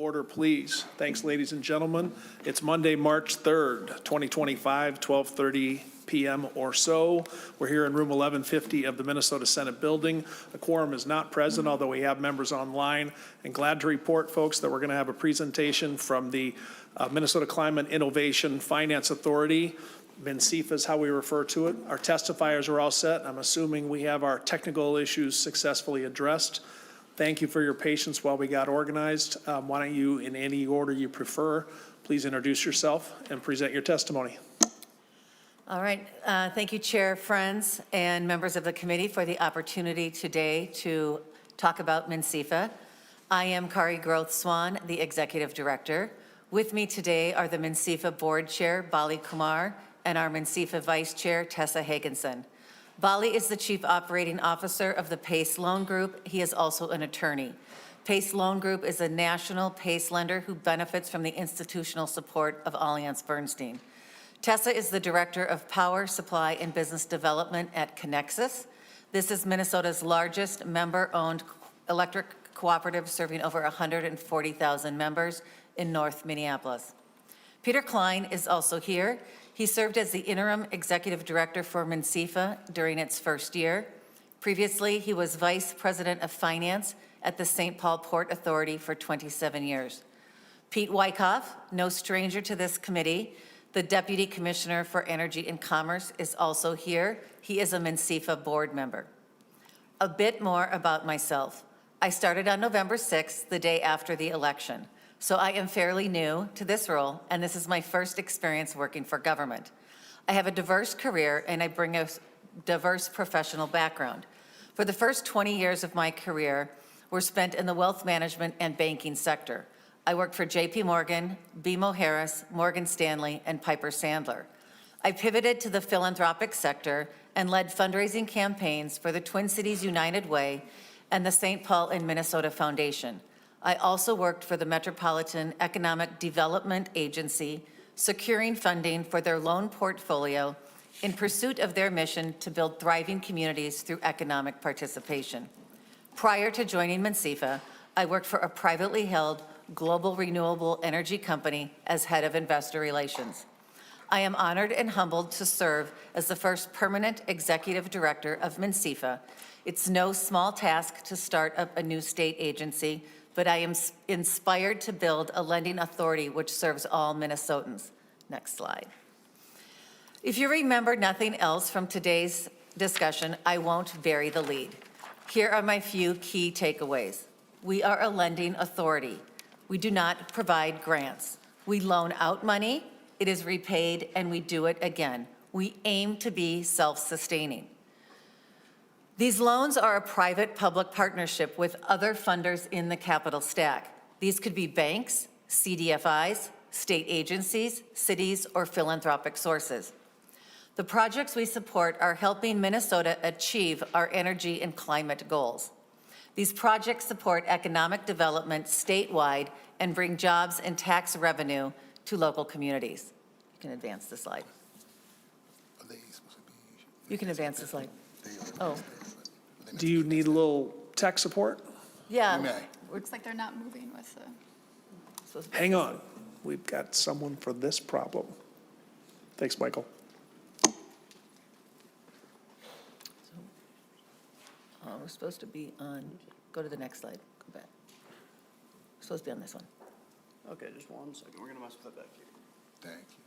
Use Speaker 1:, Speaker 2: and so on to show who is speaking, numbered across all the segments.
Speaker 1: order, please. Thanks, ladies and gentlemen. It's Monday, March 3rd, 2025, 12:30 p.m. or so. We're here in room 1150 of the Minnesota Senate building. The quorum is not present, although we have members online. And glad to report, folks, that we're going to have a presentation from the Minnesota Climate Innovation Finance Authority. MnCIFA is how we refer to it. Our testifiers are all set. I'm assuming we have our technical issues successfully addressed. Thank you for your patience while we got organized. Why don't you, in any order you prefer, please introduce yourself and present your testimony.
Speaker 2: All right. Thank you, Chair, friends, and members of the committee for the opportunity today to talk about MnCIFA. I am Kari Groth-Swan, the Executive Director. With me today are the MnCIFA Board Chair, Bali Kumar, and our MnCIFA Vice Chair, Tessa Hagenson. Bali is the Chief Operating Officer of the PACE Loan Group. He is also an attorney. PACE Loan Group is a national PACE lender who benefits from the institutional support of Allianz Bernstein. Tessa is the Director of Power, Supply, and Business Development at Connexus. This is Minnesota's largest member-owned electric cooperative serving over 140,000 members in North Minneapolis. Peter Klein is also here. He served as the interim executive director for MnCIFA during its first year. Previously, he was vice president of finance at the St. Paul Port Authority for 27 years. Pete Wyckoff, no stranger to this committee, the deputy commissioner for energy and commerce, is also here. He is a MnCIFA board member. A bit more about myself. I started on November 6th, the day after the election. So I am fairly new to this role, and this is my first experience working for government. I have a diverse career, and I bring a diverse professional background. For the first 20 years of my career were spent in the wealth management and banking sector. I worked for J.P. Morgan, BMO Harris, Morgan Stanley, and Piper Sandler. I pivoted to the philanthropic sector and led fundraising campaigns for the Twin Cities United Way and the St. Paul and Minnesota Foundation. I also worked for the Metropolitan Economic Development Agency, securing funding for their loan portfolio in pursuit of their mission to build thriving communities through economic participation. Prior to joining MnCIFA, I worked for a privately held global renewable energy company as head of investor relations. I am honored and humbled to serve as the first permanent executive director of MnCIFA. It's no small task to start up a new state agency, but I am inspired to build a lending authority which serves all Minnesotans. Next slide. If you remember nothing else from today's discussion, I won't bury the lead. Here are my few key takeaways. We are a lending authority. We do not provide grants. We loan out money, it is repaid, and we do it again. We aim to be self-sustaining. These loans are a private-public partnership with other funders in the capital stack. These could be banks, CDFIs, state agencies, cities, or philanthropic sources. The projects we support are helping Minnesota achieve our energy and climate goals. These projects support economic development statewide and bring jobs and tax revenue to local communities. You can advance the slide. You can advance the slide. Oh.
Speaker 1: Do you need a little tech support?
Speaker 2: Yeah.
Speaker 3: Looks like they're not moving with the...
Speaker 1: Hang on. We've got someone for this problem. Thanks, Michael.
Speaker 2: We're supposed to be on, go to the next slide, go back. We're supposed to be on this one.
Speaker 4: Okay, just 1 second. We're gonna mess with that back here.
Speaker 5: Thank you.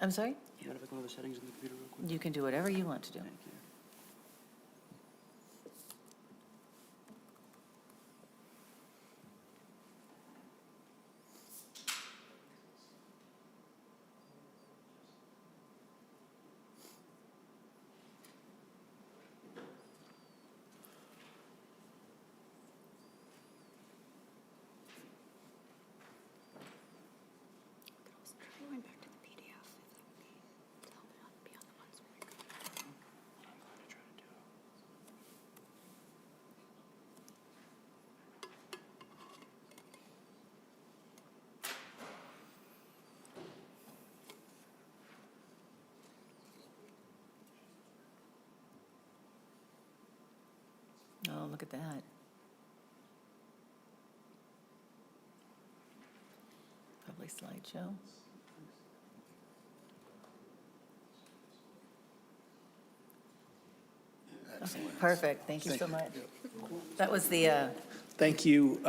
Speaker 2: I'm sorry?
Speaker 4: You want to go to the settings in the computer real quick?
Speaker 2: You can do whatever you want to do.
Speaker 4: Thank you.
Speaker 3: Going back to the PDF.
Speaker 2: that. Probably slideshow. Okay, perfect, thank you so much. That was the,
Speaker 1: Thank you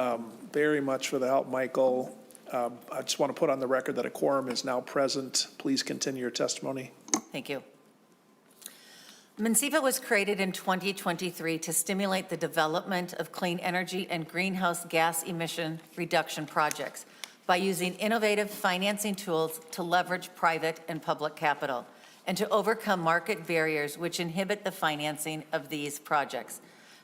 Speaker 1: very much for the help, Michael. I just want to put on the record that a quorum is now present. Please continue your testimony.
Speaker 2: thank you. MnCIFA was created in 2023 to stimulate the development of clean energy and greenhouse gas emission reduction projects by using innovative financing tools to leverage private and public capital and to overcome market barriers which inhibit the financing of these projects.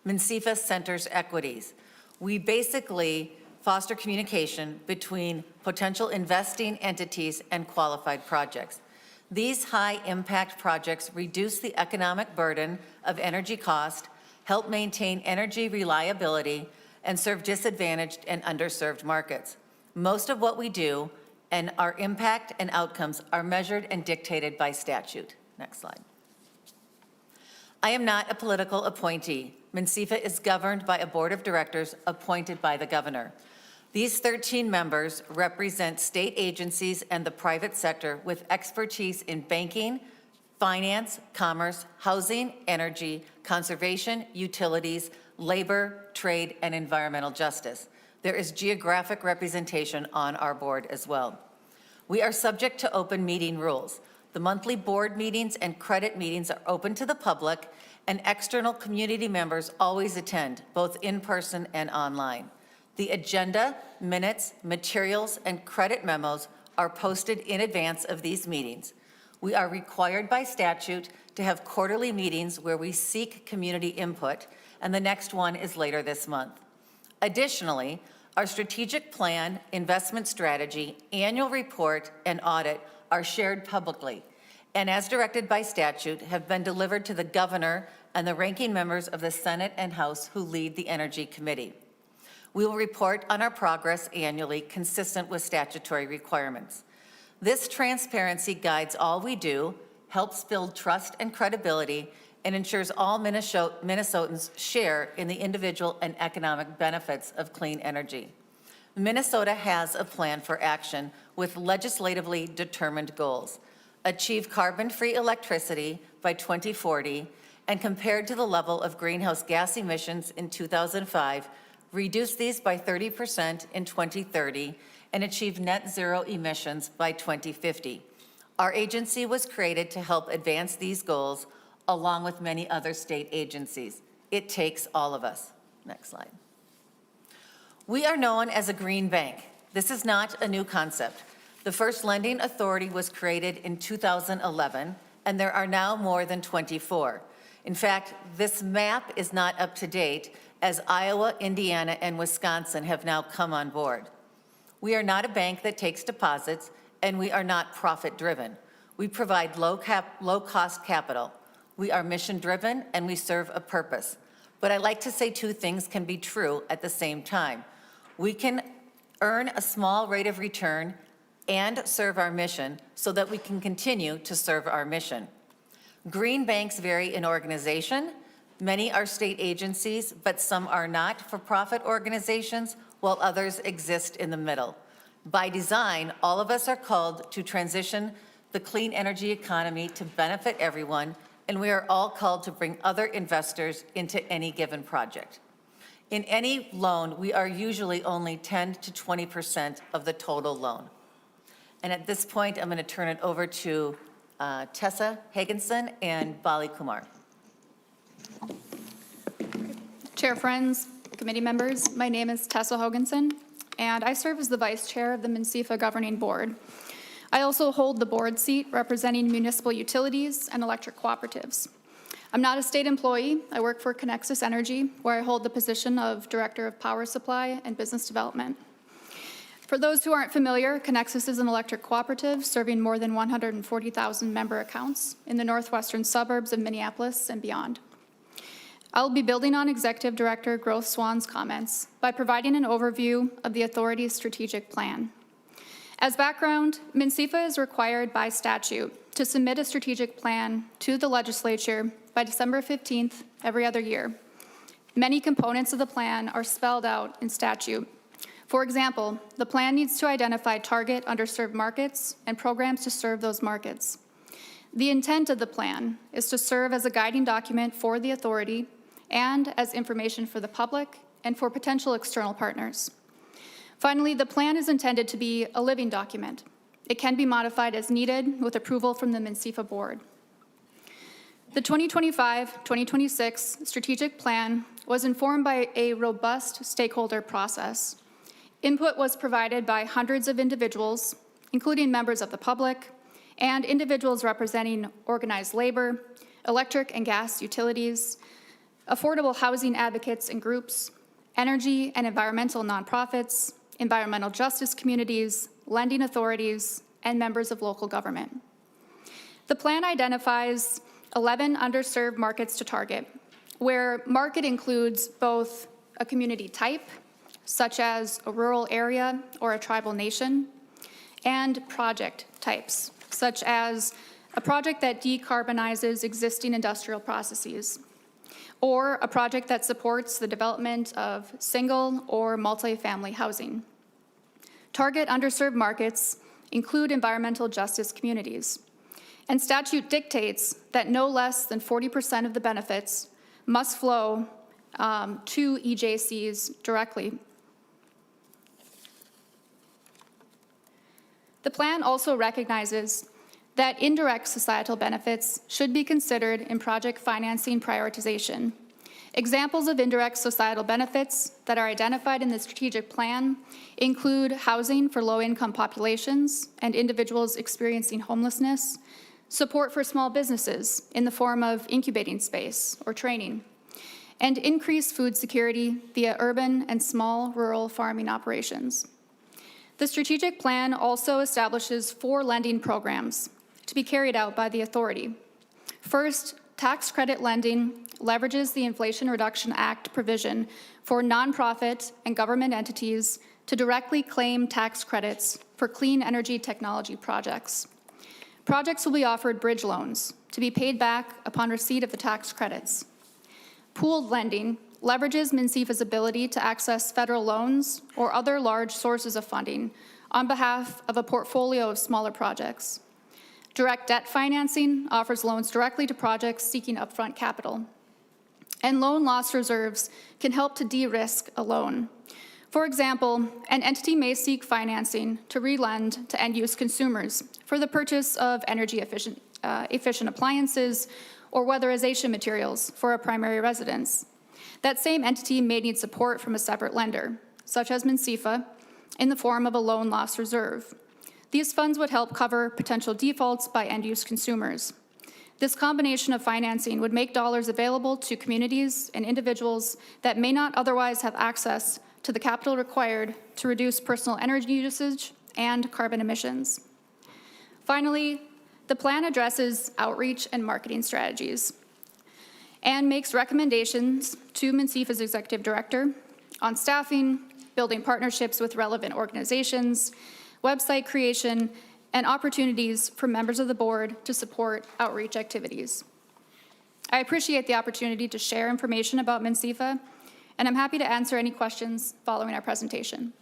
Speaker 2: MnCIFA centers equities. We basically foster communication between potential investing entities and qualified projects. These high-impact projects reduce the economic burden of energy cost, help maintain energy reliability, and serve disadvantaged and underserved markets. Most of what we do and our impact and outcomes are measured and dictated by statute. Next slide. I am not a political appointee. MnCIFA is governed by a board of directors appointed by the governor. These 13 members represent state agencies and the private sector with expertise in banking, finance, commerce, housing, energy, conservation, utilities, labor, trade, and environmental justice. There is geographic representation on our board as well. We are subject to open meeting rules. The monthly board meetings and credit meetings are open to the public, and external community members always attend, both in person and online. The agenda, minutes, materials, and credit memos are posted in advance of these meetings. We are required by statute to have quarterly meetings where we seek community input, and the next one is later this month. Additionally, our strategic plan, investment strategy, annual report, and audit are shared publicly, and as directed by statute, have been delivered to the governor and the ranking members of the Senate and House who lead the Energy Committee. We will report on our progress annually, consistent with statutory requirements. This transparency guides all we do, helps build trust and credibility, and ensures all Minnesotans share in the individual and economic benefits of clean energy. Minnesota has a plan for action with legislatively determined goals. Achieve carbon-free electricity by 2040, and compared to the level of greenhouse gas emissions in 2005, reduce these by 30% in 2030, and achieve net zero emissions by 2050. Our agency was created to help advance these goals along with many other state agencies. It takes all of us. Next slide. We are known as a green bank. This is not a new concept. The first lending authority was created in 2011, and there are now more than 24. In fact, this map is not up to date, as Iowa, Indiana, and Wisconsin have now come on board. We are not a bank that takes deposits, and we are not profit-driven. We provide low-cost capital. We are mission-driven, and we serve a purpose. But I like to say two things can be true at the same time. We can earn a small rate of return and serve our mission so that we can continue to serve our mission. Green banks vary in organization. Many are state agencies, but some are not for-profit organizations, while others exist in the middle. By design, all of us are called to transition the clean energy economy to benefit everyone, and we are all called to bring other investors into any given project. In any loan, we are usually only 10 to 20% of the total loan. And at this point, I'm going to turn it over to Tessa Hagenson and Bali Kumar.
Speaker 3: Chair friends, committee members, my name is Tessa Hoganson, and I serve as the vice chair of the MnCIFA governing board. I also hold the board seat representing municipal utilities and electric cooperatives. I'm not a state employee. I work for Connexus Energy, where I hold the position of Director of Power Supply and Business Development. For those who aren't familiar, Connexus is an electric cooperative serving more than 140,000 member accounts in the northwestern suburbs of Minneapolis and beyond. I'll be building on Executive Director Groth Swan's comments by providing an overview of the authority's strategic plan. As background, MnCIFA is required by statute to submit a strategic plan to the legislature by December 15th every other year. many components of the plan are spelled out in statute. For example, the plan needs to identify target underserved markets and programs to serve those markets. The intent of the plan is to serve as a guiding document for the authority and as information for the public and for potential external partners. Finally, the plan is intended to be a living document. It can be modified as needed with approval from the MnCIFA board. The 2025-2026 strategic plan was informed by a robust stakeholder process. Input was provided by hundreds of individuals, including members of the public, and individuals representing organized labor, electric and gas utilities, affordable housing advocates and groups, energy and environmental nonprofits, environmental justice communities, lending authorities, and members of local government. The plan identifies 11 underserved markets to target, where market includes both a community type, such as a rural area or a tribal nation, and project types, such as a project that decarbonizes existing industrial processes, or a project that supports the development of single or multifamily housing. Target underserved markets include environmental justice communities, and statute dictates that no less than 40% of the benefits must flow to EJCs directly. The plan also recognizes that indirect societal benefits should be considered in project financing prioritization. Examples of indirect societal benefits that are identified in the strategic plan include housing for low-income populations and individuals experiencing homelessness, support for small businesses in the form of incubating space or training, and increased food security via urban and small rural farming operations. The strategic plan also establishes 4 lending programs to be carried out by the authority. First, tax credit lending leverages the Inflation Reduction Act provision for nonprofit and government entities to directly claim tax credits for clean energy technology projects. Projects will be offered bridge loans to be paid back upon receipt of the tax credits. Pooled lending leverages MnCIFA's ability to access federal loans or other large sources of funding on behalf of a portfolio of smaller projects. Direct debt financing offers loans directly to projects seeking upfront capital. And loan loss reserves can help to de-risk a loan. For example, an entity may seek financing to relend to end-use consumers for the purchase of energy-efficient appliances or weatherization materials for a primary residence. That same entity may need support from a separate lender, such as MnCIFA, in the form of a loan loss reserve. These funds would help cover potential defaults by end-use consumers. This combination of financing would make dollars available to communities and individuals that may not otherwise have access to the capital required to reduce personal energy usage and carbon emissions. Finally, the plan addresses outreach and marketing strategies and makes recommendations to MnCIFA's executive director on staffing, building partnerships with relevant organizations, website creation, and opportunities for members of the board to support outreach activities. I appreciate the opportunity to share information about MnCIFA, and I'm happy to answer any questions following our presentation.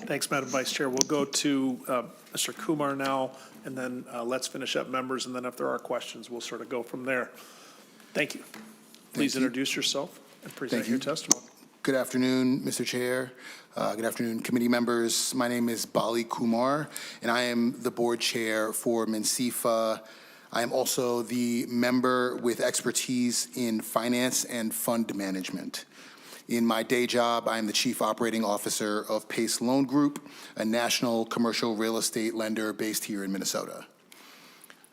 Speaker 1: Thanks, Madam Vice Chair. We'll go to Mr. Kumar now, and then let's finish up members, and then if there are questions, we'll sort of go from there. Thank you. Please introduce yourself and present your testimony.
Speaker 5: Good afternoon, Mr. Chair. Good afternoon, committee members. My name is Bali Kumar, and I am the board chair for MnCIFA. I am also the member with expertise in finance and fund management. In my day job, I am the chief operating officer of Pace Loan Group, a national commercial real estate lender based here in Minnesota.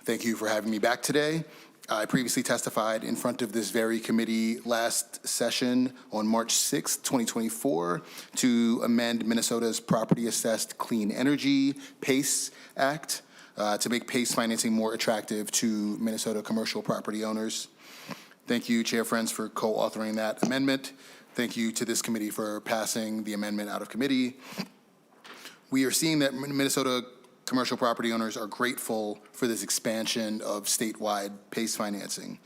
Speaker 5: Thank you for having me back today. I previously testified in front of this very committee last session on March 6, 2024, to amend Minnesota's Property Assessed Clean Energy PACE Act to make PACE financing more attractive to Minnesota commercial property owners. Thank you, Chair Friends, for co-authoring that amendment. Thank you to this committee for passing the amendment out of committee. We are seeing that Minnesota commercial property owners are grateful for this expansion of statewide PACE financing.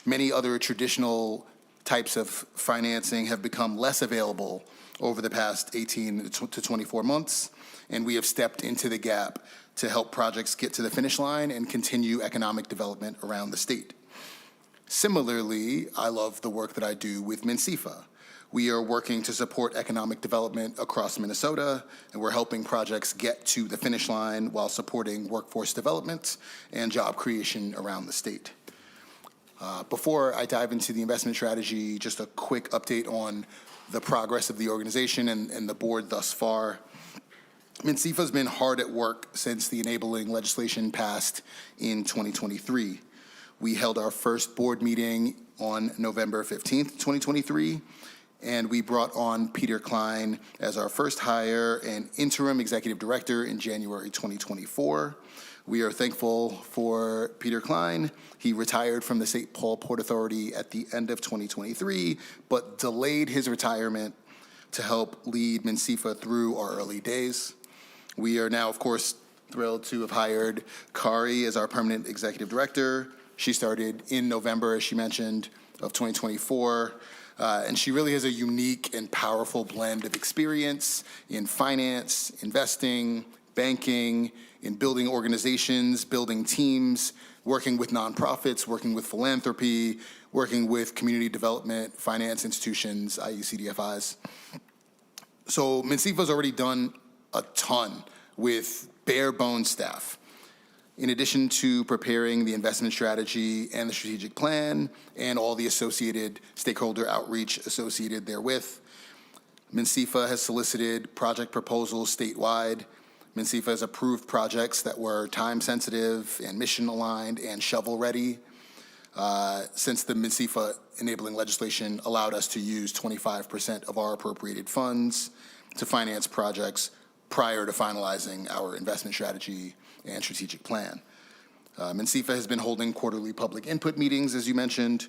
Speaker 5: Many other traditional types of financing have become less available over the past 18 to 24 months, and we have stepped into the gap to help projects get to the finish line and continue economic development around the state. Similarly, I love the work that I do with MnCIFA. We are working to support economic development across Minnesota, and we're helping projects get to the finish line while supporting workforce development and job creation around the state. Before I dive into the investment strategy, just a quick update on the progress of the organization and the board thus far. MnCIFA has been hard at work since the enabling legislation passed in 2023. We held our first board meeting on November 15th, 2023, and we brought on Peter Klein as our first hire and interim executive director in January 2024. We are thankful for Peter Klein. He retired from the St. Paul Port Authority at the end of 2023, but delayed his retirement to help lead MnCIFA through our early days. We are now, of course, thrilled to have hired Kari as our permanent executive director. She started in November, as she mentioned, of 2024. And she really has a unique and powerful blend of experience in finance, investing, banking, in building organizations, building teams, working with nonprofits, working with philanthropy, working with community development, finance institutions, i.e. CDFIs. So MnCIFA's already done a ton with bare bones staff. In addition to preparing the investment strategy and the strategic plan and all the associated stakeholder outreach associated therewith, MnCIFA has solicited project proposals statewide. MnCIFA has approved projects that were time-sensitive and mission-aligned and shovel-ready, since the MnCIFA enabling legislation allowed us to use 25% of our appropriated funds to finance projects prior to finalizing our investment strategy and strategic plan. MnCIFA has been holding quarterly public input meetings, as you mentioned.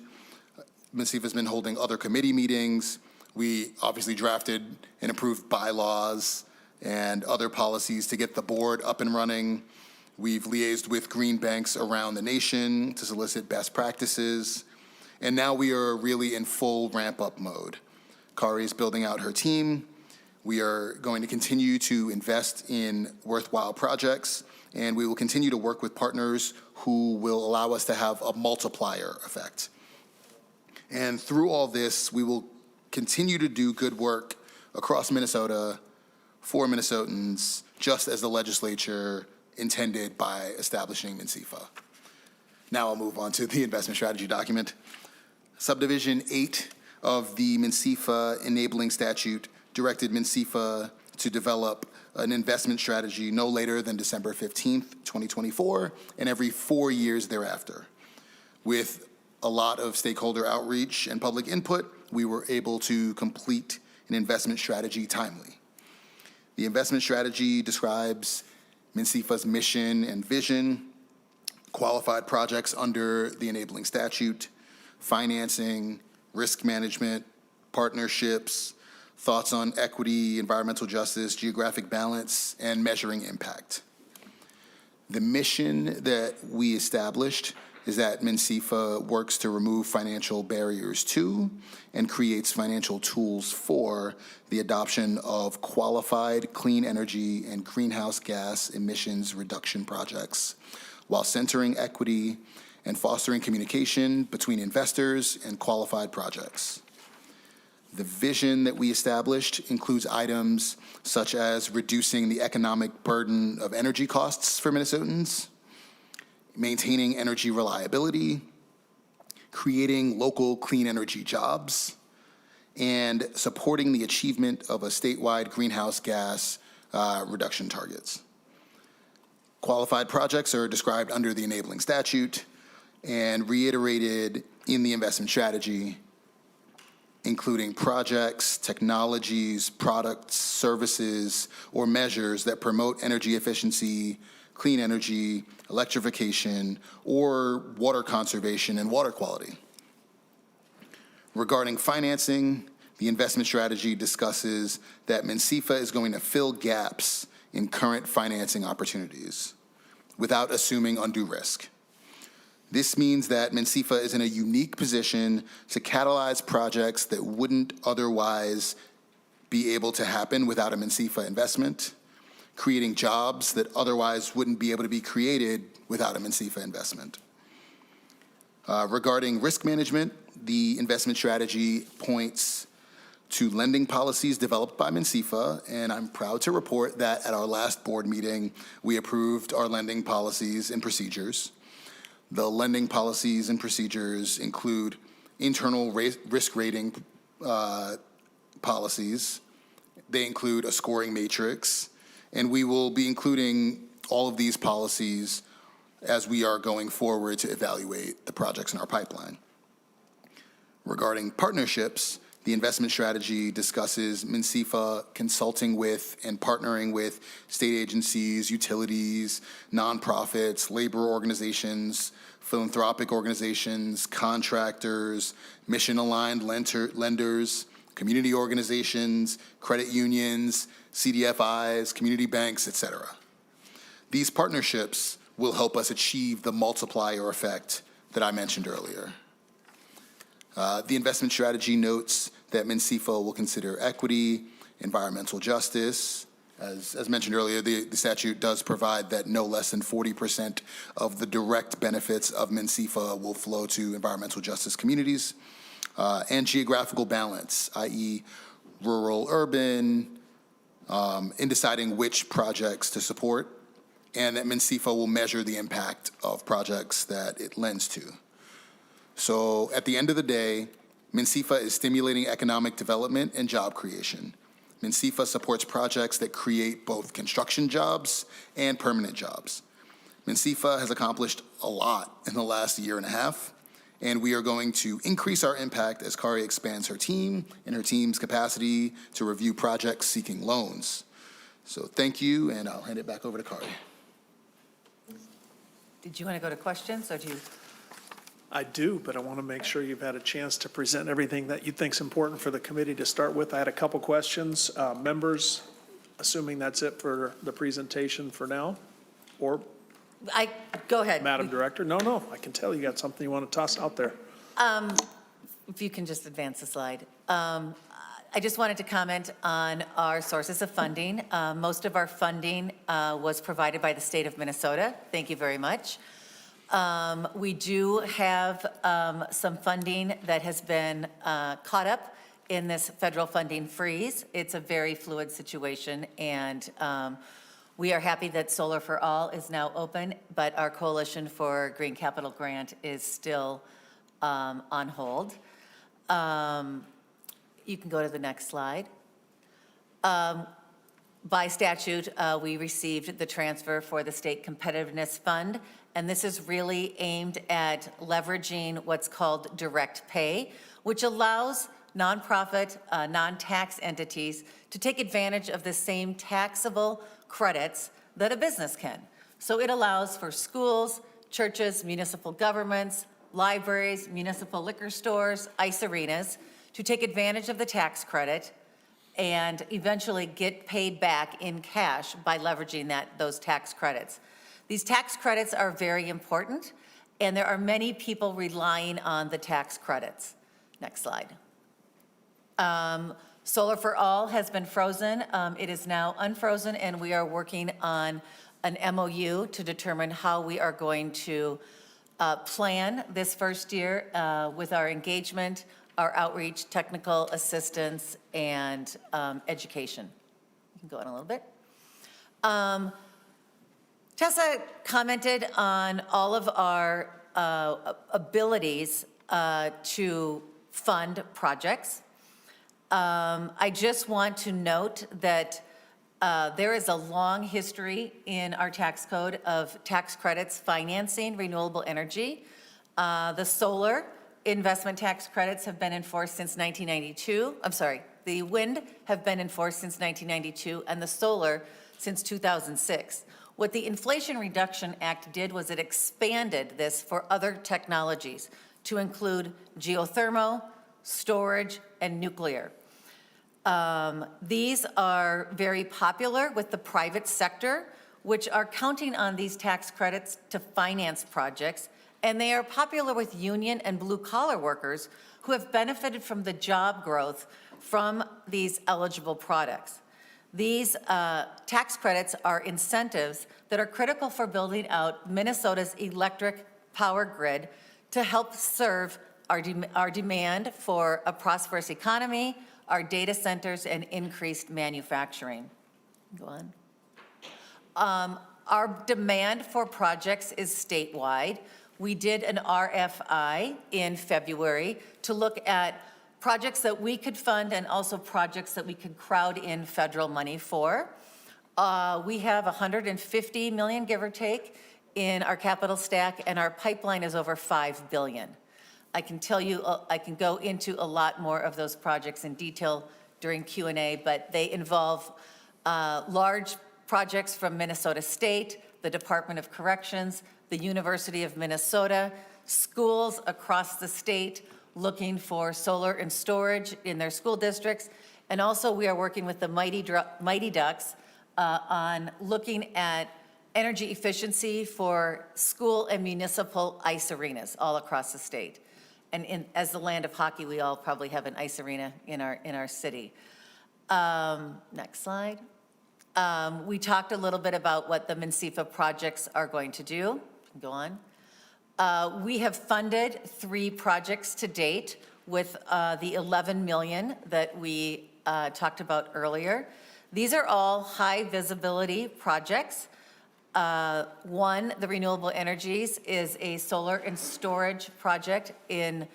Speaker 5: MnCIFA has been holding other committee meetings. We obviously drafted and approved bylaws and other policies to get the board up and running. We've liaised with green banks around the nation to solicit best practices. And now we are really in full ramp-up mode. Kari is building out her team. We are going to continue to invest in worthwhile projects, and we will continue to work with partners who will allow us to have a multiplier effect. And through all this, we will continue to do good work across Minnesota for Minnesotans, just as the legislature intended by establishing MnCIFA. Now I'll move on to the investment strategy document. Subdivision 8 of the MnCIFA enabling statute directed MnCIFA to develop an investment strategy no later than December 15th, 2024, and every 4 years thereafter. With a lot of stakeholder outreach and public input, we were able to complete an investment strategy timely. The investment strategy describes MnCIFA's mission and vision, qualified projects under the enabling statute, financing, risk management, partnerships, thoughts on equity, environmental justice, geographic balance, and measuring impact. The mission that we established is that MnCIFA works to remove financial barriers to and creates financial tools for the adoption of qualified clean energy and greenhouse gas emissions reduction projects, while centering equity and fostering communication between investors and qualified projects. The vision that we established includes items such as reducing the economic burden of energy costs for Minnesotans, maintaining energy reliability, creating local clean energy jobs, and supporting the achievement of a statewide greenhouse gas reduction targets. Qualified projects are described under the enabling statute and reiterated in the investment strategy, including projects, technologies, products, services, or measures that promote energy efficiency, clean energy, electrification, or water conservation and water quality. Regarding financing, the investment strategy discusses that MnCIFA is going to fill gaps in current financing opportunities without assuming undue risk. This means that MnCIFA is in a unique position to catalyze projects that wouldn't otherwise be able to happen without a MnCIFA investment, creating jobs that otherwise wouldn't be able to be created without a MnCIFA investment. Regarding risk management, the investment strategy points to lending policies developed by MnCIFA, and I'm proud to report that at our last board meeting, we approved our lending policies and procedures. The lending policies and procedures include internal risk rating policies. They include a scoring matrix, and we will be including all of these policies as we are going forward to evaluate the projects in our pipeline. Regarding partnerships, the investment strategy discusses MnCIFA consulting with and partnering with state agencies, utilities, nonprofits, labor organizations, philanthropic organizations, contractors, mission-aligned lenders, community organizations, credit unions, CDFIs, community banks, etc. These partnerships will help us achieve the multiplier effect that I mentioned earlier. The investment strategy notes that MnCIFA will consider equity, environmental justice. As mentioned earlier, the statute does provide that no less than 40% of the direct benefits of MnCIFA will flow to environmental justice communities, and geographical balance, i.e. rural, urban, in deciding which projects to support, and that MnCIFA will measure the impact of projects that it lends to. So at the end of the day, MnCIFA is stimulating economic development and job creation. MnCIFA supports projects that create both construction jobs and permanent jobs. MnCIFA has accomplished a lot in the last year and a half, and we are going to increase our impact as Kari expands her team and her team's capacity to review projects seeking loans. So thank you, and I'll hand it back over to Kari.
Speaker 2: Did you want to go to questions, or do you?
Speaker 1: I do, but I want to make sure you've had a chance to present everything that you think is important for the committee to start with. I had a couple questions. Members, assuming that's it for the presentation for now, or
Speaker 2: Go ahead.
Speaker 1: Madam Director? No, I can tell you got something you want to toss out there.
Speaker 2: If you can just advance the slide. I just wanted to comment on our sources of funding. Most of our funding was provided by the state of Minnesota. Thank you very much. We do have some funding that has been caught up in this federal funding freeze. It's a very fluid situation, and we are happy that Solar for All is now open, but our Coalition for Green Capital Grant is still on hold. You can go to the next slide. By statute, we received the transfer for the State Competitiveness Fund, and this is really aimed at leveraging what's called direct pay, which allows nonprofit, non-tax entities to take advantage of the same taxable credits that a business can. So it allows for schools, churches, municipal governments, libraries, municipal liquor stores, ice arenas to take advantage of the tax credit and eventually get paid back in cash by leveraging those tax credits. These tax credits are very important, and there are many people relying on the tax credits. Next slide. Solar for All has been frozen. It is now unfrozen, and we are working on an MOU to determine how we are going to plan this first year with our engagement, our outreach, technical assistance, and education. You can go on a little bit. Tessa commented on all of our abilities to fund projects. I just want to note that there is a long history in our tax code of tax credits financing renewable energy. The solar investment tax credits have been enforced since 1992. I'm sorry, the wind have been enforced since 1992 and the solar since 2006. What the Inflation Reduction Act did was it expanded this for other technologies to include geothermal, storage, and nuclear. These are very popular with the private sector, which are counting on these tax credits to finance projects, and they are popular with union and blue-collar workers who have benefited from the job growth from these eligible products. These tax credits are incentives that are critical for building out Minnesota's electric power grid to help serve our demand for a prosperous economy, our data centers, and increased manufacturing. Go on. Our demand for projects is statewide. We did an RFI in February to look at projects that we could fund and also projects that we could crowd in federal money for. We have 150 million, give or take, in our capital stack, and our pipeline is over 5 billion. I can tell you, I can go into a lot more of those projects in detail during Q&A, but they involve large projects from Minnesota State, the Department of Corrections, the University of Minnesota, schools across the state looking for solar and storage in their school districts. And also we are working with the Mighty Ducks on looking at energy efficiency for school and municipal ice arenas all across the state. And as the land of hockey, we all probably have an ice arena in our city. Next slide. We talked a little bit about what the MnCIFA projects are going to do. Go on. We have funded 3 projects to date with the 11 million that we talked about earlier. These are all high visibility projects. One, the renewable energies, is a solar and storage project in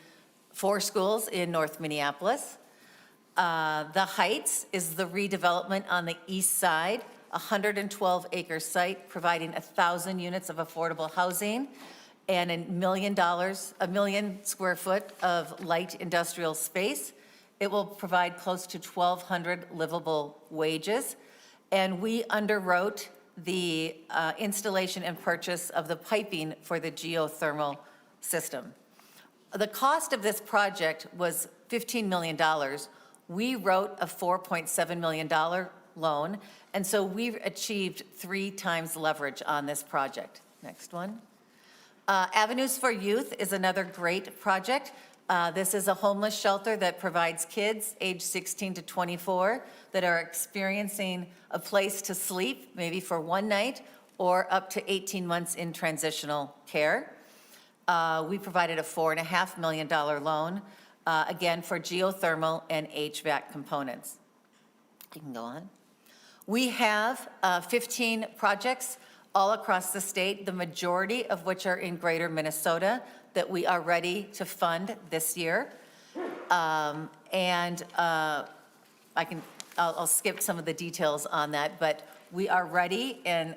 Speaker 2: 4 schools in North Minneapolis. The Heights is the redevelopment on the east side, a 112-acre site providing 1,000 units of affordable housing and $1 million square foot of light industrial space. It will provide close to 1,200 livable wages. And we underwrote the installation and purchase of the piping for the geothermal system. The cost of this project was $15 million. We wrote a $4.7 million loan, and so we've achieved 3 times leverage on this project. Next one. Avenues for Youth is another great project. This is a homeless shelter that provides kids aged 16 to 24 that are experiencing a place to sleep, maybe for one night, or up to 18 months in transitional care. We provided a $4.5 million loan, again, for geothermal and HVAC components. You can go on. We have 15 projects all across the state, the majority of which are in greater Minnesota, that we are ready to fund this year. I'll skip some of the details on that, but we are ready and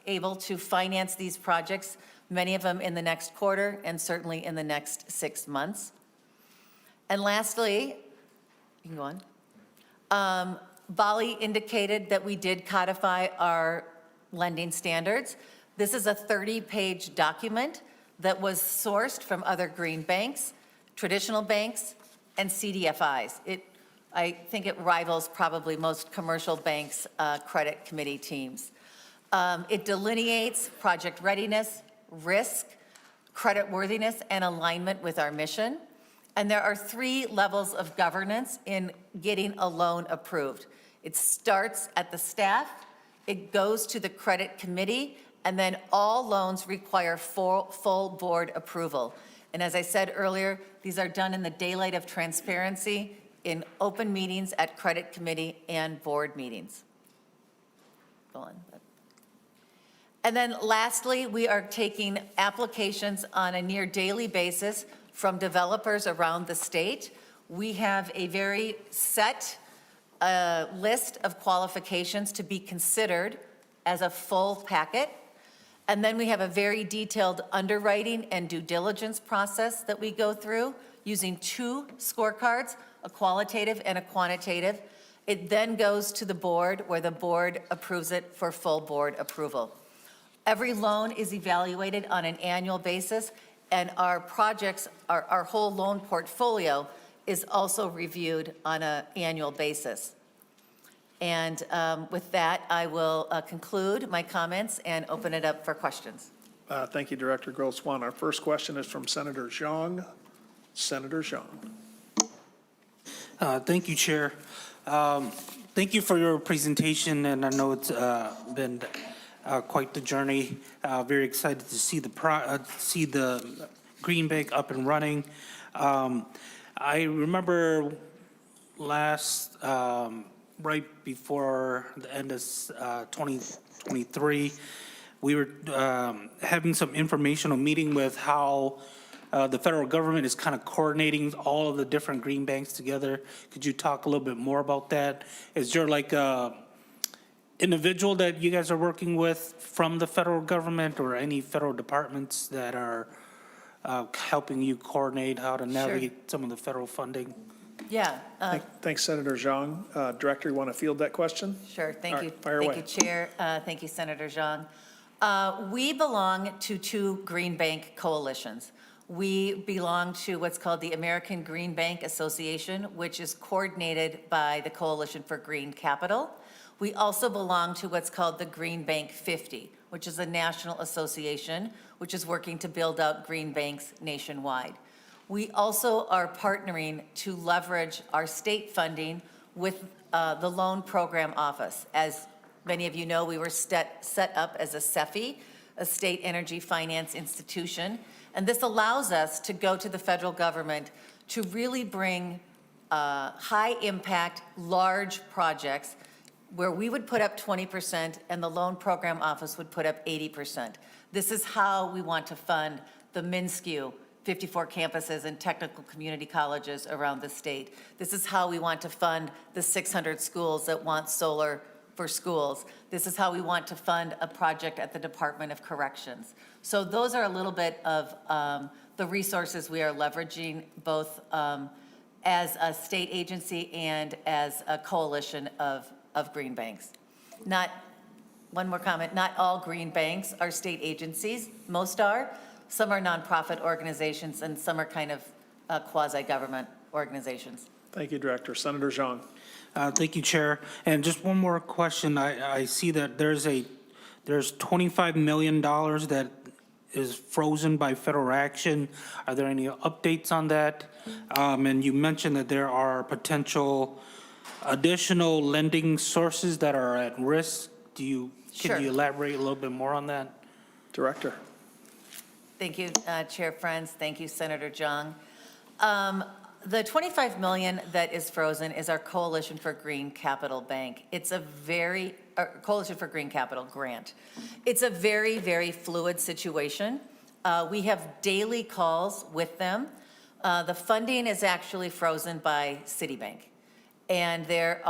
Speaker 2: able to finance these projects, many of them in the next quarter and certainly in the next 6 months. And lastly, you can go on. Bali indicated that we did codify our lending standards. This is a 30-page document that was sourced from other green banks, traditional banks, and CDFIs. I think it rivals probably most commercial banks' credit committee teams. It delineates project readiness, risk, creditworthiness, and alignment with our mission. And there are 3 levels of governance in getting a loan approved. It starts at the staff, it goes to the credit committee, and then all loans require full board approval. And as I said earlier, these are done in the daylight of transparency in open meetings at credit committee and board meetings. Go on. And then lastly, we are taking applications on a near daily basis from developers around the state. We have a very set list of qualifications to be considered as a full packet. And then we have a very detailed underwriting and due diligence process that we go through using 2 scorecards, a qualitative and a quantitative. It then goes to the board where the board approves it for full board approval. Every loan is evaluated on an annual basis, and our projects, our whole loan portfolio is also reviewed on an annual basis. And with that, I will conclude my comments and open it up for questions.
Speaker 1: Thank you, Director Gross-Swan. Our first question is from Senator Zhang. Senator Zhang.
Speaker 6: Thank you, Chair. Thank you for your presentation, and I know it's been quite the journey. Very excited to see the Green Bank up and running. I remember last, right before the end of 2023, we were having some informational meeting with how the federal government is kind of coordinating all of the different green banks together. Could you talk a little bit more about that? Is there like a individual that you guys are working with from the federal government or any federal departments that are helping you coordinate how to navigate some of the federal funding?
Speaker 2: Yeah,
Speaker 1: Thanks, Senator Zhang. Director, you want to field that question?
Speaker 2: sure. Thank
Speaker 1: All
Speaker 2: you.
Speaker 1: right, fire
Speaker 2: Thank
Speaker 1: away.
Speaker 2: you, Chair. Thank you, Senator Zhang. We belong to two Green Bank coalitions. We belong to what's called the American Green Bank Association, which is coordinated by the Coalition for Green Capital. We also belong to what's called the Green Bank 50, which is a national association which is working to build out green banks nationwide. We also are partnering to leverage our state funding with the Loan Program Office. As many of you know, we were set up as a CEFI, a state energy finance institution, and this allows us to go to the federal government to really bring high-impact, large projects where we would put up 20% and the Loan Program Office would put up 80%. This is how we want to fund the MnCIFA 54 campuses and technical community colleges around the state. This is how we want to fund the 600 schools that want solar for schools. This is how we want to fund a project at the Department of Corrections. So those are a little bit of the resources we are leveraging, both as a state agency and as a coalition of green banks. One more comment, not all green banks are state agencies. Most are. Some are nonprofit organizations, and some are kind of quasi-government organizations.
Speaker 1: Thank you, Director. Senator Zhang.
Speaker 6: Thank you, Chair. And just one more question. I see that there's $25 million that is frozen by federal action. Are there any updates on that? And you mentioned that there are potential additional lending sources that are at risk.
Speaker 2: Sure.
Speaker 6: Can you elaborate a little bit more on that?
Speaker 1: Director.
Speaker 2: Thank you, Chair Friends. Thank you, Senator Zhang. The $25 million that is frozen is our Coalition for Green Capital Bank. It's a Coalition for Green Capital grant. It's a very, very fluid situation. We have daily calls with them. The funding is actually frozen by Citibank, and there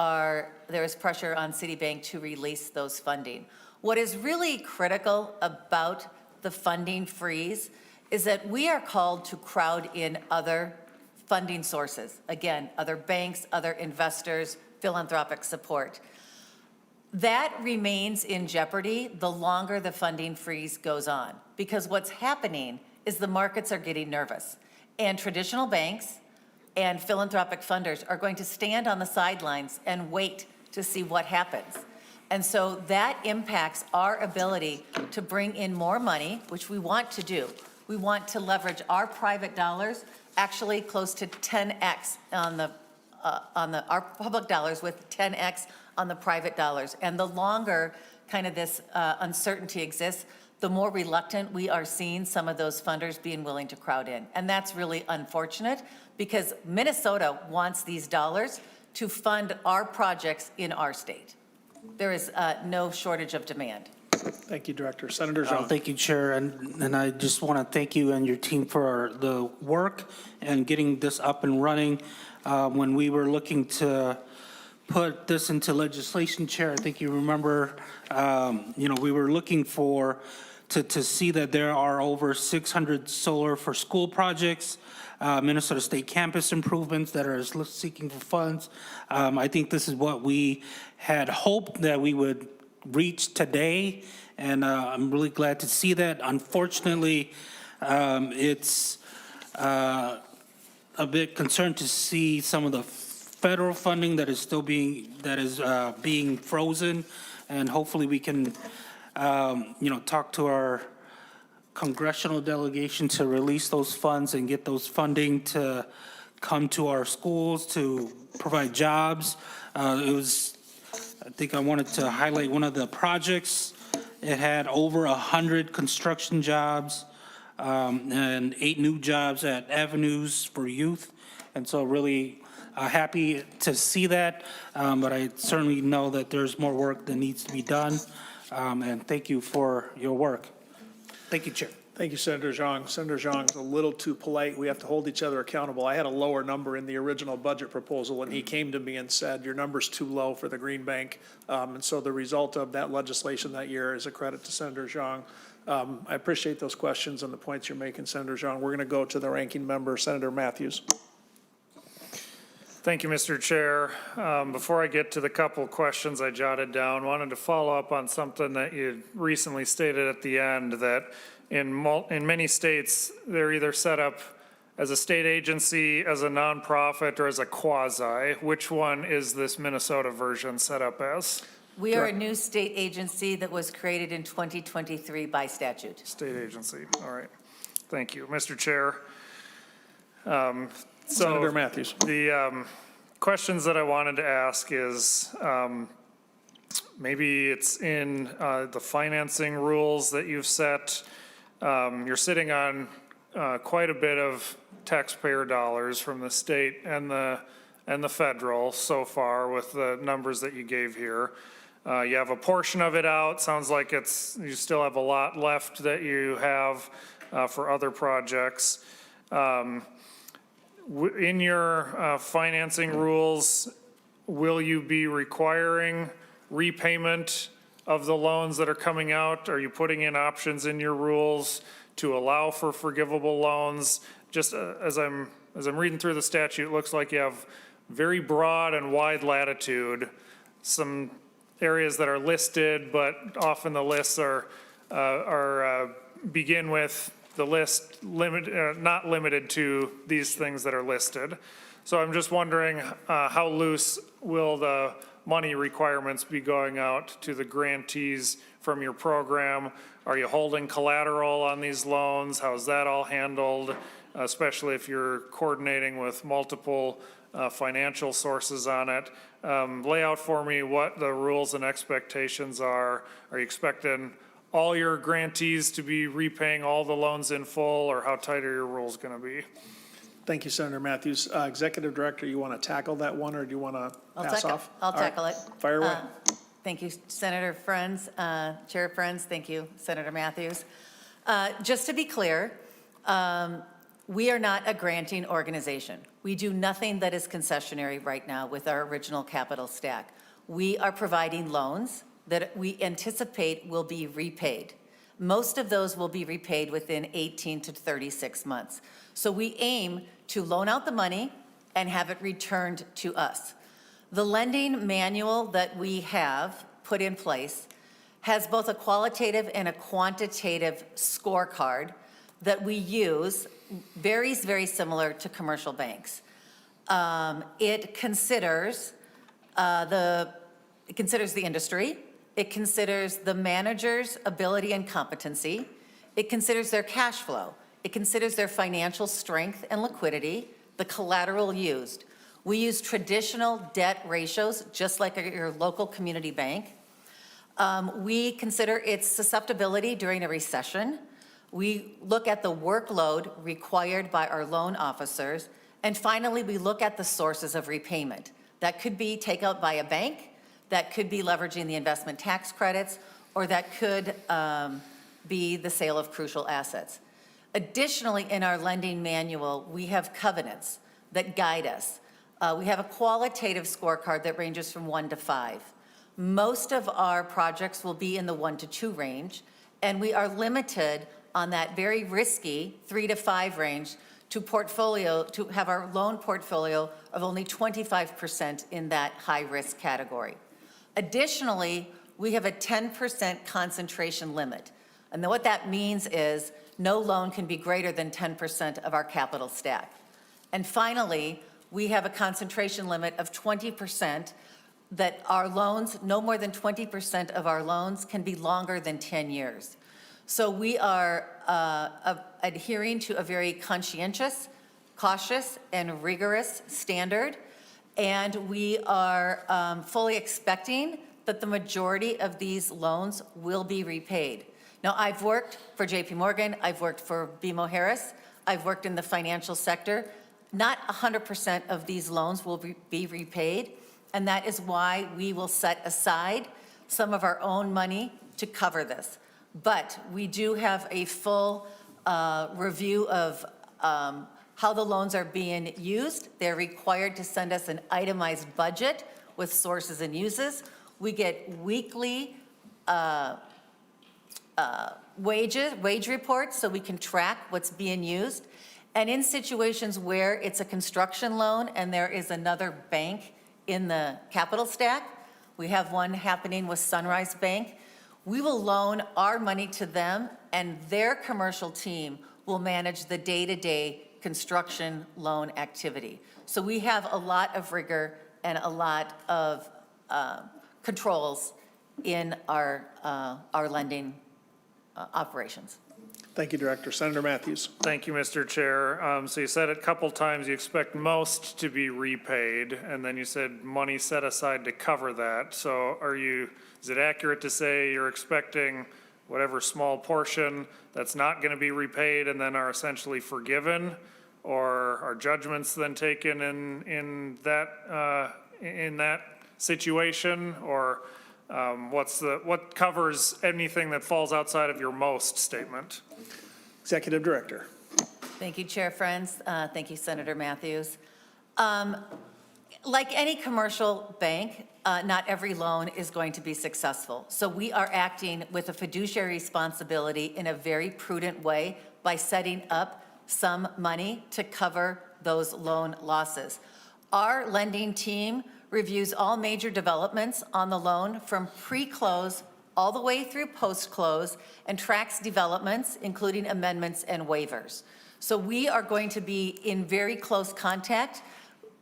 Speaker 2: is pressure on Citibank to release those funding. What is really critical about the funding freeze is that we are called to crowd in other funding sources. Again, other banks, other investors, philanthropic support. That remains in jeopardy the longer the funding freeze goes on, because what's happening is the markets are getting nervous, and traditional banks and philanthropic funders are going to stand on the sidelines and wait to see what happens. And so that impacts our ability to bring in more money, which we want to do. We want to leverage our private dollars, actually close to 10x on our public dollars with 10x on the private dollars. And the longer kind of this uncertainty exists, the more reluctant we are seeing some of those funders being willing to crowd in. And that's really unfortunate, because Minnesota wants these dollars to fund our projects in our state. There is no shortage of demand.
Speaker 1: Thank you, Director. Senator Zhang.
Speaker 6: Thank you, Chair, and I just want to thank you and your team for the work and getting this up and running. When we were looking to put this into legislation, Chair, I think you remember, we were looking to see that there are over 600 solar for school projects, Minnesota State campus improvements that are seeking for funds. I think this is what we had hoped that we would reach today, and I'm really glad to see that. Unfortunately, it's a bit concerned to see some of the federal funding that is still being frozen, and hopefully we can talk to our congressional delegation to release those funds and get those funding to come to our schools to provide jobs. I think I wanted to highlight one of the projects. It had over 100 construction jobs and 8 new jobs at Avenues for Youth. And so really happy to see that, but I certainly know that there's more work that needs to be done. And thank you for your work. Thank you, Chair.
Speaker 1: Thank you, Senator Zhang. Senator Zhang's a little too polite. We have to hold each other accountable. I had a lower number in the original budget proposal, and he came to me and said, your number's too low for the Green Bank. And so the result of that legislation that year is a credit to Senator Zhang. I appreciate those questions and the points you're making, Senator Zhang. We're going to go to the ranking member, Senator Matthews.
Speaker 7: Thank you, Mr. Chair. Before I get to the couple questions I jotted down, wanted to follow up on something that you recently stated at the end, that in many states, they're either set up as a state agency, as a nonprofit, or as a quasi. Which one is this Minnesota version set up as?
Speaker 2: We are a new state agency that was created in 2023 by statute.
Speaker 7: State agency, all right. Thank you, Mr. Chair.
Speaker 1: Senator Matthews.
Speaker 7: The questions that I wanted to ask is, maybe it's in the financing rules that you've set. You're sitting on quite a bit of taxpayer dollars from the state and the federal so far with the numbers that you gave here. You have a portion of it out. Sounds like you still have a lot left that you have for other projects. In your financing rules, will you be requiring repayment of the loans that are coming out? Are you putting in options in your rules to allow for forgivable loans? Just as I'm reading through the statute, it looks like you have very broad and wide latitude. Some areas that are listed, but often the lists are begin with the list not limited to these things that are listed. So I'm just wondering how loose will the money requirements be going out to the grantees from your program? Are you holding collateral on these loans? How's that all handled? Especially if you're coordinating with multiple financial sources on it. Lay out for me what the rules and expectations are. Are you expecting all your grantees to be repaying all the loans in full, or how tight are your rules going to be?
Speaker 1: Thank you, Senator Matthews. Executive Director, you want to tackle that one, or do you want to pass off?
Speaker 2: I'll tackle it.
Speaker 1: Fire away.
Speaker 2: Thank you, Senator Friends, Chair Friends. Thank you, Senator Matthews. Just to be clear, we are not a granting organization. We do nothing that is concessionary right now with our original capital stack. We are providing loans that we anticipate will be repaid. Most of those will be repaid within 18 to 36 months. So we aim to loan out the money and have it returned to us. The lending manual that we have put in place has both a qualitative and a quantitative scorecard that we use, varies very similar to commercial banks. It considers the industry. It considers the manager's ability and competency. It considers their cash flow. It considers their financial strength and liquidity, the collateral used. We use traditional debt ratios, just like your local community bank. We consider its susceptibility during a recession. We look at the workload required by our loan officers. And finally, we look at the sources of repayment. That could be takeout by a bank, that could be leveraging the investment tax credits, or that could be the sale of crucial assets. Additionally, in our lending manual, we have covenants that guide us. We have a qualitative scorecard that ranges from 1 to 5. Most of our projects will be in the 1 to 2 range, and we are limited on that very risky 3 to 5 range to have our loan portfolio of only 25% in that high-risk category. Additionally, we have a 10% concentration limit. And then what that means is no loan can be greater than 10% of our capital stack. And finally, we have a concentration limit of 20% that our loans, no more than 20% of our loans can be longer than 10 years. So we are adhering to a very conscientious, cautious, and rigorous standard, and we are fully expecting that the majority of these loans will be repaid. Now, I've worked for JP Morgan, I've worked for BMO Harris, I've worked in the financial sector. Not 100% of these loans will be repaid, and that is why we will set aside some of our own money to cover this. But we do have a full review of how the loans are being used. They're required to send us an itemized budget with sources and uses. We get weekly wage reports so we can track what's being used. And in situations where it's a construction loan and there is another bank in the capital stack, we have one happening with Sunrise Bank, we will loan our money to them and their commercial team will manage the day-to-day construction loan activity. So we have a lot of rigor and a lot of controls in our lending operations.
Speaker 1: Thank you, Director. Senator Matthews.
Speaker 7: Thank you, Mr. Chair. So you said a couple times you expect most to be repaid, and then you said money set aside to cover that. So is it accurate to say you're expecting whatever small portion that's not going to be repaid and then are essentially forgiven? Or are judgments then taken in that situation? Or what covers anything that falls outside of your most statement?
Speaker 1: Executive Director.
Speaker 2: Thank you, Chair Friends. Thank you, Senator Matthews. Like any commercial bank, not every loan is going to be successful. So we are acting with a fiduciary responsibility in a very prudent way by setting up some money to cover those loan losses. Our lending team reviews all major developments on the loan from pre-close all the way through post-close and tracks developments, including amendments and waivers. So we are going to be in very close contact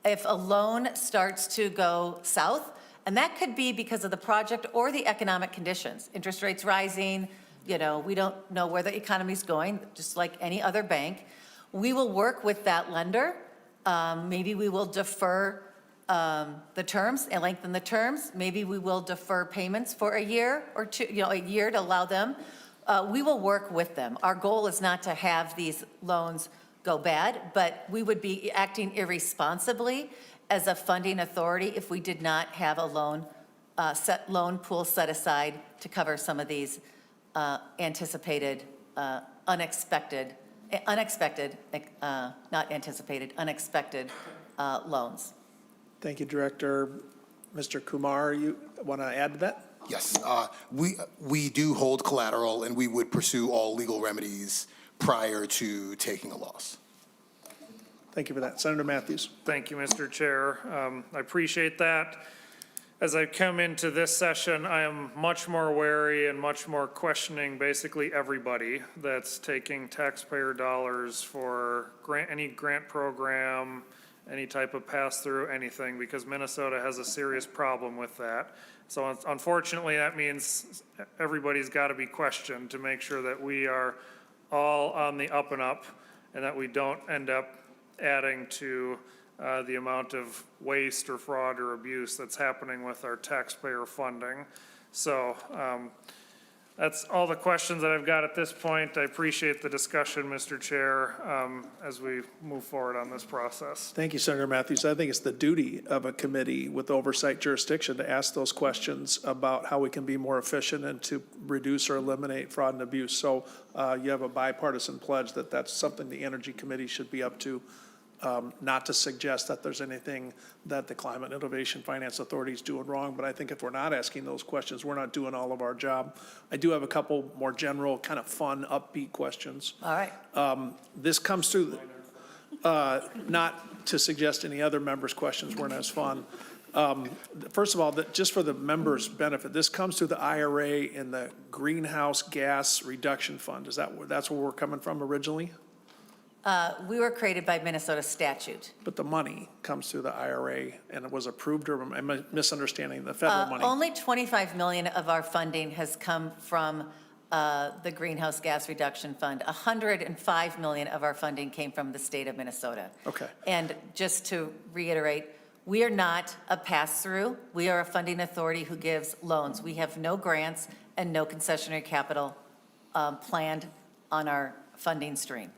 Speaker 2: if a loan starts to go south, and that could be because of the project or the economic conditions. Interest rates rising, we don't know where the economy's going, just like any other bank. We will work with that lender. Maybe we will defer the terms and lengthen the terms. Maybe we will defer payments for a year or two, a year to allow them. We will work with them. Our goal is not to have these loans go bad, but we would be acting irresponsibly as a funding authority if we did not have a loan pool set aside to cover some of these unexpected loans.
Speaker 1: Thank you, Director. Mr. Kumar, you want to add to that?
Speaker 5: Yes, we do hold collateral, and we would pursue all legal remedies prior to taking a loss.
Speaker 1: Thank you for that. Senator Matthews.
Speaker 7: Thank you, Mr. Chair. I appreciate that. As I come into this session, I am much more wary and much more questioning basically everybody that's taking taxpayer dollars for any grant program, any type of pass-through, anything, because Minnesota has a serious problem with that. So unfortunately, that means everybody's got to be questioned to make sure that we are all on the up and up and that we don't end up adding to the amount of waste or fraud or abuse that's happening with our taxpayer funding. So that's all the questions that I've got at this point. I appreciate the discussion, Mr. Chair, as we move forward on this process.
Speaker 1: Thank you, Senator Matthews. I think it's the duty of a committee with oversight jurisdiction to ask those questions about how we can be more efficient and to reduce or eliminate fraud and abuse. So you have a bipartisan pledge that that's something the Energy Committee should be up to. Not to suggest that there's anything that the Climate Innovation Finance Authority is doing wrong, but I think if we're not asking those questions, we're not doing all of our job. I do have a couple more general, kind of fun, upbeat questions.
Speaker 2: All right.
Speaker 1: This comes through, not to suggest any other members' questions weren't as fun. First of all, just for the members' benefit, this comes through the IRA and the Greenhouse Gas Reduction Fund. That's where we're coming from originally?
Speaker 2: We were created by Minnesota statute.
Speaker 1: But the money comes through the IRA and it was approved, or am I misunderstanding the federal money?
Speaker 2: Only 25 million of our funding has come from the Greenhouse Gas Reduction Fund. 105 million of our funding came from the state of Minnesota.
Speaker 1: Okay.
Speaker 2: And just to reiterate, we are not a pass-through. We are a funding authority who gives loans. We have no grants and no concessionary capital planned on our funding stream.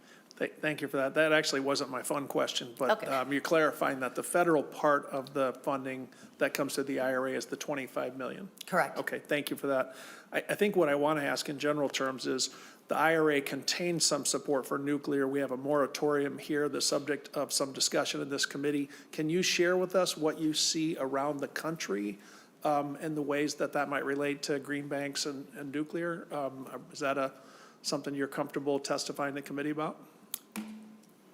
Speaker 1: Thank you for that. That actually wasn't my fun question, but
Speaker 2: Okay.
Speaker 1: you're clarifying that the federal part of the funding that comes to the IRA is the 25 million.
Speaker 2: Correct.
Speaker 1: Okay, thank you for that. I think what I want to ask in general terms is, the IRA contains some support for nuclear. We have a moratorium here, the subject of some discussion in this committee. Can you share with us what you see around the country and the ways that that might relate to green banks and nuclear? Is that something you're comfortable testifying to committee about?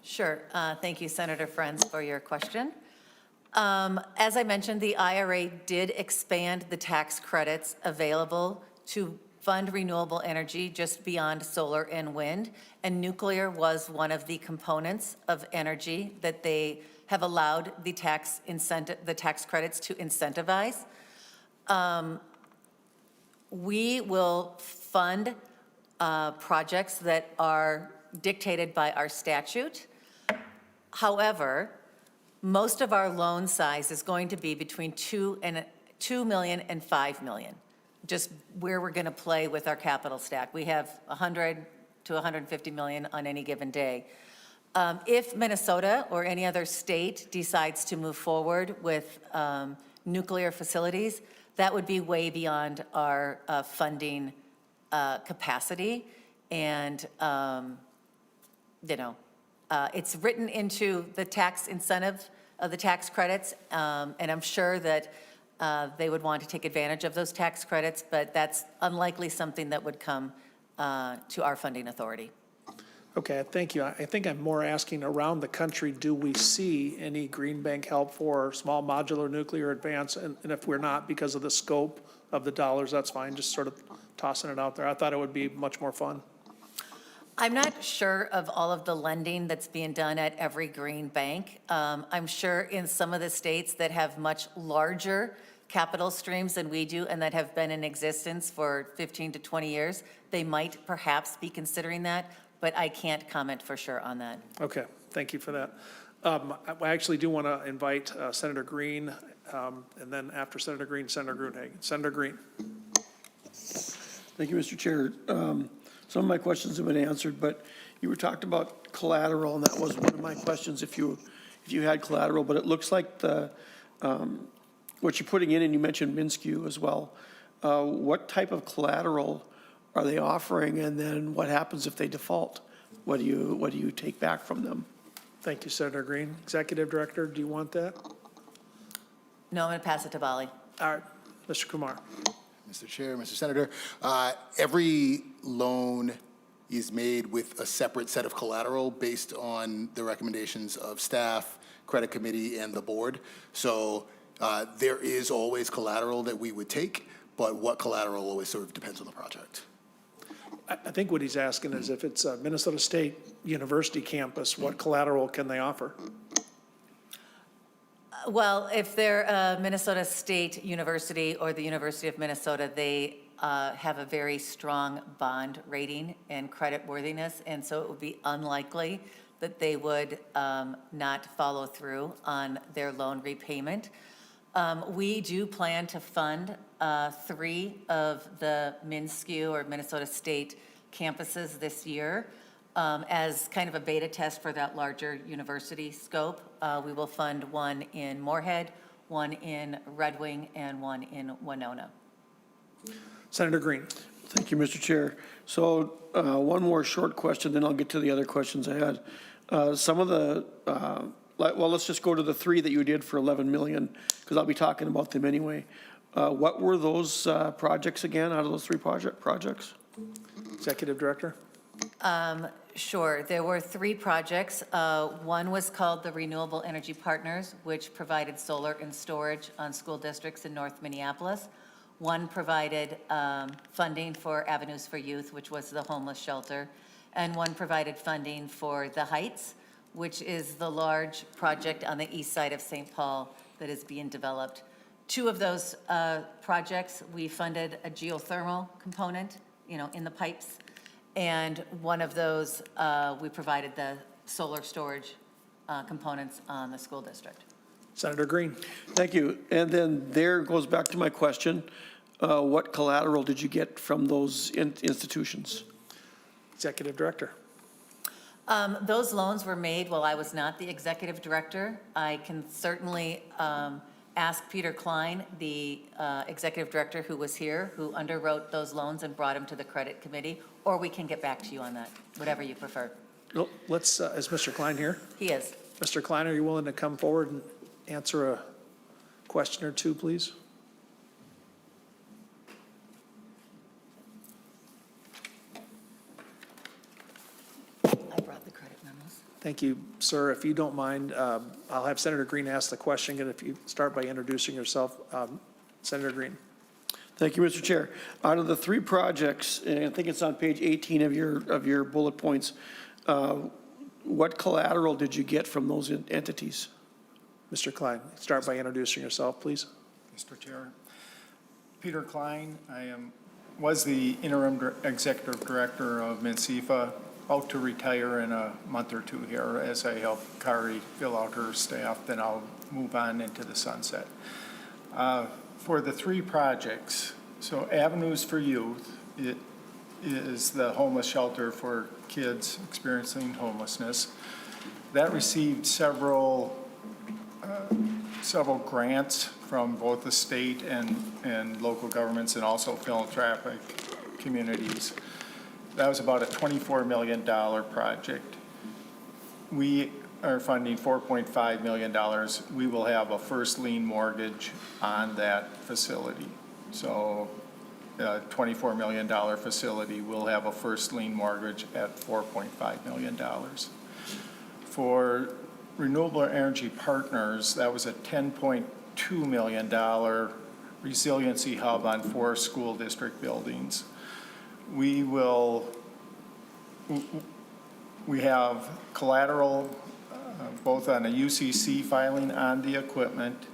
Speaker 2: Sure. Thank you, Senator Friends, for your question. As I mentioned, the IRA did expand the tax credits available to fund renewable energy just beyond solar and wind, and nuclear was one of the components of energy that they have allowed the tax credits to incentivize. We will fund projects that are dictated by our statute. However, most of our loan size is going to be between 2 million and 5 million, just where we're going to play with our capital stack. We have 100 to 150 million on any given day. If Minnesota or any other state decides to move forward with nuclear facilities, that would be way beyond our funding capacity. And, it's written into the tax incentive of the tax credits, and I'm sure that they would want to take advantage of those tax credits, but that's unlikely something that would come to our funding authority.
Speaker 1: Okay, thank you. I think I'm more asking, around the country, do we see any green bank help for small modular nuclear advance? And if we're not, because of the scope of the dollars, that's fine, just sort of tossing it out there. I thought it would be much more fun.
Speaker 2: I'm not sure of all of the lending that's being done at every green bank. I'm sure in some of the states that have much larger capital streams than we do and that have been in existence for 15 to 20 years, they might perhaps be considering that, but I can't comment for sure on that.
Speaker 1: Okay, thank you for that. I actually do want to invite Senator Green, and then after Senator Green, Senator Gruenhagen. Senator Green.
Speaker 4: Thank you, Mr. Chair. Some of my questions have been answered, but you were talked about collateral, and that was one of my questions, if you had collateral, but it looks like what you're putting in, and you mentioned MnCIFA as well. What type of collateral are they offering, and then what happens if they default? What do you take back from them?
Speaker 1: Thank you, Senator Green. Executive Director, do you want that?
Speaker 2: No, I'm going to pass it to Bali.
Speaker 1: All right, Mr. Kumar.
Speaker 5: Mr. Chair, Mr. Senator, every loan is made with a separate set of collateral based on the recommendations of staff, credit committee, and the board. So there is always collateral that we would take, but what collateral always sort of depends on the project.
Speaker 1: I think what he's asking is, if it's a Minnesota State University campus, what collateral can they offer?
Speaker 2: Well, if they're a Minnesota State University or the University of Minnesota, they have a very strong bond rating and credit worthiness, and so it would be unlikely that they would not follow through on their loan repayment. We do plan to fund 3 of the MnCIFA or Minnesota State campuses this year. As kind of a beta test for that larger university scope. We will fund one in Moorhead, one in Red Wing, and one in Winona.
Speaker 1: Senator Green.
Speaker 4: Thank you, Mr. Chair. So one more short question, then I'll get to the other questions I had. Some of the, well, let's just go to the 3 that you did for 11 million, because I'll be talking about them anyway. What were those projects again, out of those 3 projects?
Speaker 1: Executive Director.
Speaker 2: Sure. There were 3 projects. One was called the Renewable Energy Partners, which provided solar and storage on school districts in North Minneapolis. One provided funding for Avenues for Youth, which was the homeless shelter. And one provided funding for The Heights, which is the large project on the east side of St. Paul that is being developed. 2 of those projects, we funded a geothermal component in the pipes. And one of those, we provided the solar storage components on the school district.
Speaker 1: Senator Green.
Speaker 4: Thank you. And then there goes back to my question. What collateral did you get from those institutions?
Speaker 1: Executive Director.
Speaker 2: Those loans were made while I was not the executive director. I can certainly ask Peter Klein, the executive director who was here, who underwrote those loans and brought them to the credit committee, or we can get back to you on that, whatever you prefer.
Speaker 1: Well, let's, is Mr. Klein here?
Speaker 2: He is.
Speaker 1: Mr. Klein, are you willing to come forward and answer a question or two, please?
Speaker 2: I brought the credit memos.
Speaker 1: Thank you, sir. If you don't mind, I'll have Senator Green ask the question, and if you start by introducing yourself, Senator Green.
Speaker 4: Thank you, Mr. Chair. Out of the three projects, and I think it's on page 18 of your bullet points, what collateral did you get from those entities?
Speaker 1: Mr. Klein, start by introducing yourself, please.
Speaker 8: Mr. Chair. Peter Klein, was the interim executive director of MnCIFA, about to retire in a month or two here as I help Kari fill out her staff, then I'll move on into the sunset. For the three projects, so Avenues for Youth, it is the homeless shelter for kids experiencing homelessness. That received several grants from both the state and local governments and also philanthropic communities. That was about a $24 million project. We are funding $4.5 million. We will have a first lien mortgage on that facility. So a $24 million facility will have a first lien mortgage at $4.5 million. For Renewable Energy Partners, that was a $10.2 million resiliency hub on 4 school district buildings. We have collateral both on a UCC filing on the equipment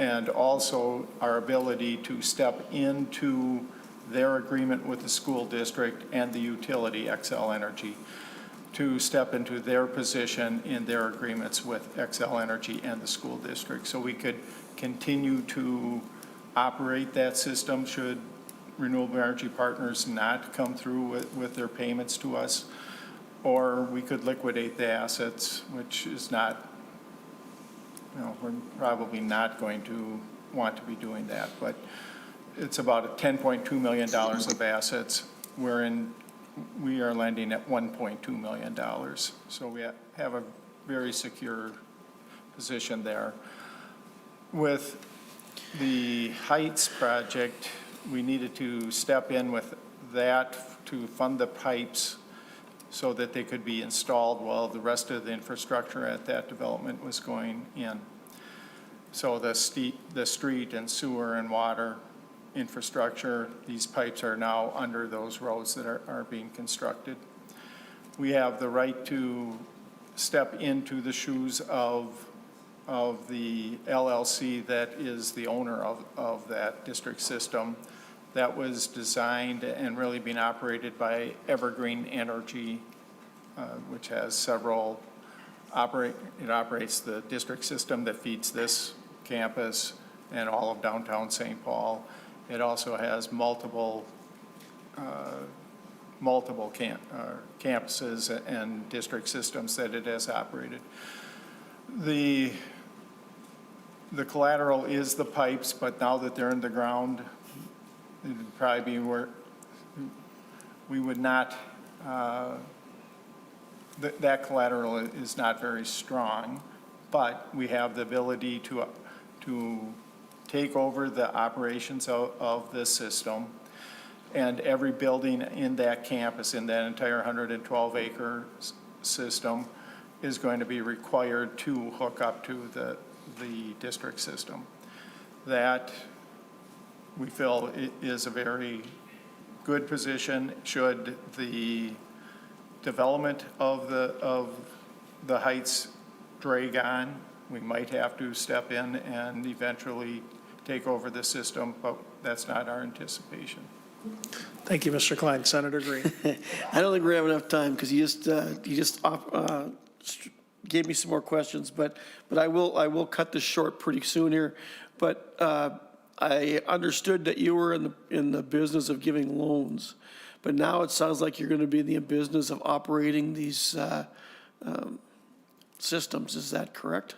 Speaker 8: and also our ability to step into their agreement with the school district and the utility, XL Energy, to step into their position in their agreements with XL Energy and the school district. So we could continue to operate that system should Renewable Energy Partners not come through with their payments to us, or we could liquidate the assets, which is not, we're probably not going to want to be doing that, but it's about $10.2 million of assets. We are lending at $1.2 million. So we have a very secure position there. With the Heights project, we needed to step in with that to fund the pipes so that they could be installed while the rest of the infrastructure at that development was going in. So the street and sewer and water infrastructure, these pipes are now under those roads that are being constructed. We have the right to step into the shoes of the LLC that is the owner of that district system. That was designed and really being operated by Evergreen Energy, which has several, it operates the district system that feeds this campus and all of downtown St. Paul. It also has multiple campuses and district systems that it has operated. The collateral is the pipes, but now that they're in the ground, it would probably be where we would not, that collateral is not very strong, but we have the ability to take over the operations of this system, and every building in that campus, in that entire 112-acre system, is going to be required to hook up to the district system. That we feel is a very good position should the development of the Heights drag on. We might have to step in and eventually take over the system, but that's not our anticipation.
Speaker 1: Thank you, Mr. Klein. Senator Green.
Speaker 4: I don't think we have enough time because you just gave me some more questions, but I will cut this short pretty soon here. But I understood that you were in the business of giving loans, but now it sounds like you're going to be in the business of operating these systems. Is that correct?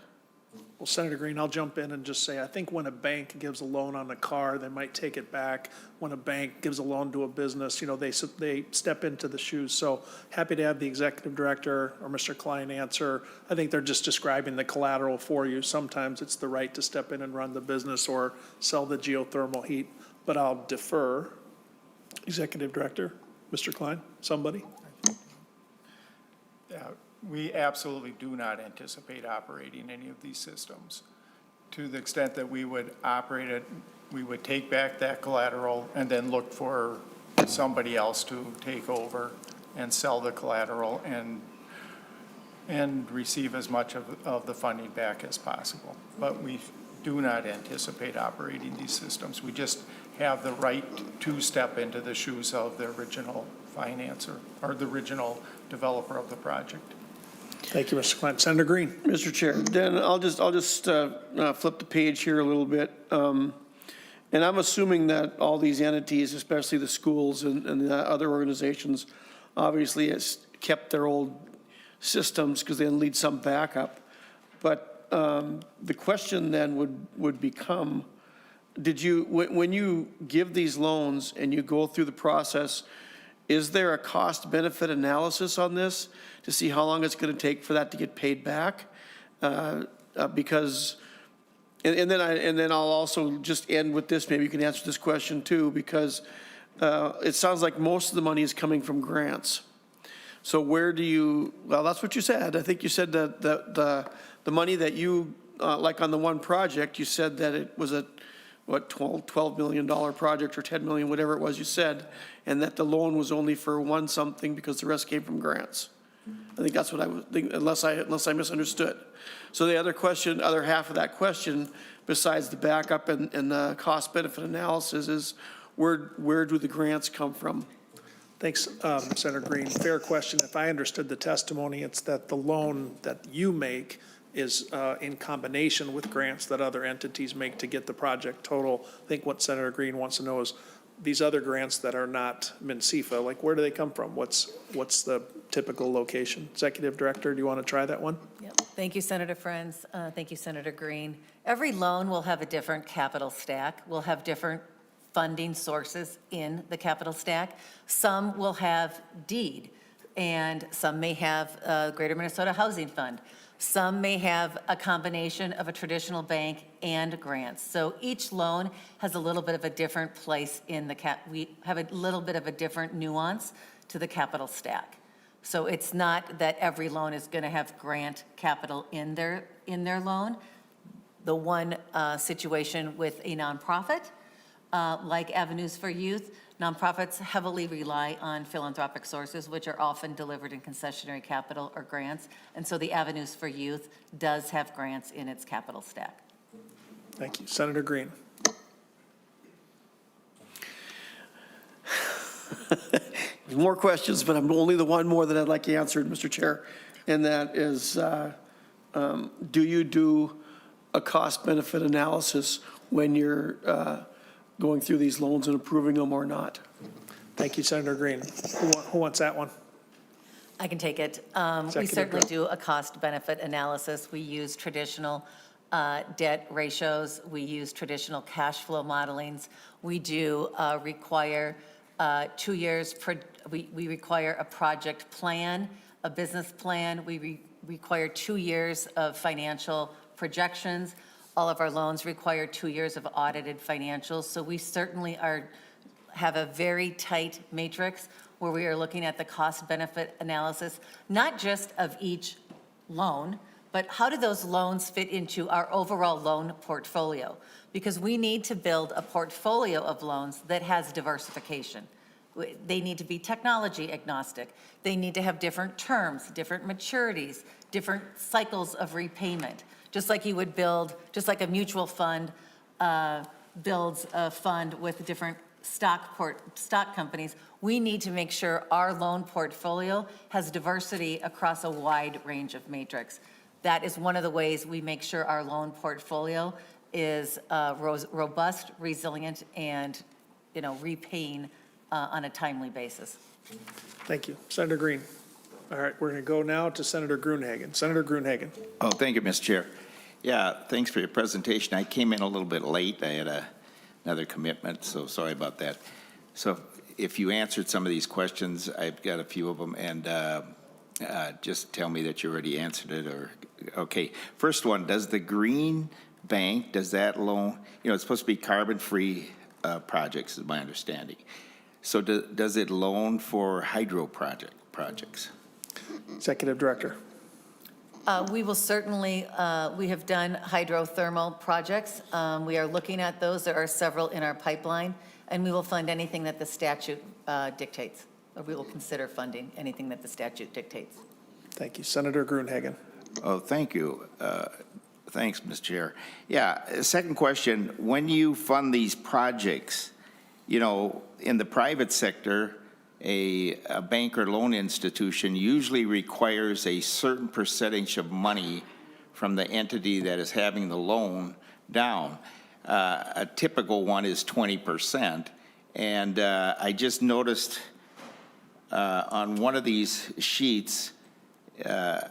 Speaker 1: Well, Senator Green, I'll jump in and just say, I think when a bank gives a loan on a car, they might take it back. When a bank gives a loan to a business, they step into the shoes. So happy to have the executive director or Mr. Klein answer. I think they're just describing the collateral for you. Sometimes it's the right to step in and run the business or sell the geothermal heat, but I'll defer. Executive director, Mr. Klein, somebody?
Speaker 8: Yeah, we absolutely do not anticipate operating any of these systems. To the extent that we would operate it, we would take back that collateral and then look for somebody else to take over and sell the collateral and receive as much of the funding back as possible. But we do not anticipate operating these systems. We just have the right to step into the shoes of the original financer or the original developer of the project.
Speaker 1: Thank you, Mr. Klein. Senator Green.
Speaker 4: Mr. Chair, then I'll just flip the page here a little bit. And I'm assuming that all these entities, especially the schools and the other organizations, obviously has kept their old systems because they need some backup. But the question then would become, when you give these loans and you go through the process, is there a cost-benefit analysis on this to see how long it's going to take for that to get paid back? Because, and then I'll also just end with this. Maybe you can answer this question too, because it sounds like most of the money is coming from grants. So where do you? Well, that's what you said. I think you said that the money that you like on the one project, you said that it was a $12 million project or $10 million, whatever it was you said, and that the loan was only for one something because the rest came from grants. I think that's what I was thinking, unless I misunderstood. So the other half of that question, besides the backup and the cost benefit analysis, is where do the grants come from?
Speaker 1: Thanks, Senator Green. Fair question. If I understood the testimony, it's that the loan that you make is in combination with grants that other entities make to get the project total. I think what Senator Green wants to know is these other grants that are not MnCIFA, like where do they come from? What's the typical location? Executive Director, do you want to try that one?
Speaker 2: Yep. Thank you, Senator Friends. Thank you, Senator Green. Every loan will have a different capital stack. We'll have different funding sources in the capital stack. Some will have deed, and some may have a Greater Minnesota Housing Fund. Some may have a combination of a traditional bank and grants. So each loan has a little bit of a different place in the we have a little bit of a different nuance to the capital stack. So it's not that every loan is going to have grant capital in their loan. The one situation with a nonprofit, like Avenues for Youth, nonprofits heavily rely on philanthropic sources, which are often delivered in concessionary capital or grants. And so the Avenues for Youth does have grants in its capital stack.
Speaker 1: Thank you. Senator Green.
Speaker 4: More questions, but I'm only the one more that I'd like answered, Mr. Chair. And that is, do you do a cost-benefit analysis when you're going through these loans and approving them or not?
Speaker 1: Thank you, Senator Green. Who wants that one?
Speaker 2: I can take it. We certainly do a cost-benefit analysis. We use traditional debt ratios. We use traditional cash flow modelings. We do require 2 years. We require a project plan, a business plan. We require 2 years of financial projections. All of our loans require 2 years of audited financials. So we certainly have a very tight matrix where we are looking at the cost-benefit analysis, not just of each loan, but how do those loans fit into our overall loan portfolio? Because we need to build a portfolio of loans that has diversification. They need to be technology agnostic. They need to have different terms, different maturities, different cycles of repayment. Just like you would build, just like a mutual fund builds a fund with different stock companies, we need to make sure our loan portfolio has diversity across a wide range of matrix. That is one of the ways we make sure our loan portfolio is robust, resilient, and, repaying on a timely basis.
Speaker 1: Thank you. Senator Green. All right, we're going to go now to Senator Gruenhagen. Senator Gruenhagen.
Speaker 9: Oh, thank you, Mr. Chair. Yeah, thanks for your presentation. I came in a little bit late. I had another commitment, so sorry about that. So if you answered some of these questions, I've got a few of them, and just tell me that you already answered it. Okay, first one, does the Green Bank, does that loan, it's supposed to be carbon-free projects, is my understanding. So does it loan for hydro projects?
Speaker 1: Executive Director.
Speaker 2: We will certainly, we have done hydrothermal projects. We are looking at those. There are several in our pipeline, and we will fund anything that the statute dictates, or we will consider funding anything that the statute dictates.
Speaker 1: Thank you. Senator Gruenhagen.
Speaker 9: Oh, thank you. Thanks, Mr. Chair. Yeah, second question, when you fund these projects, in the private sector, a bank or loan institution usually requires a certain percentage of money from the entity that is having the loan down. A typical one is 20%. And I just noticed on one of these sheets,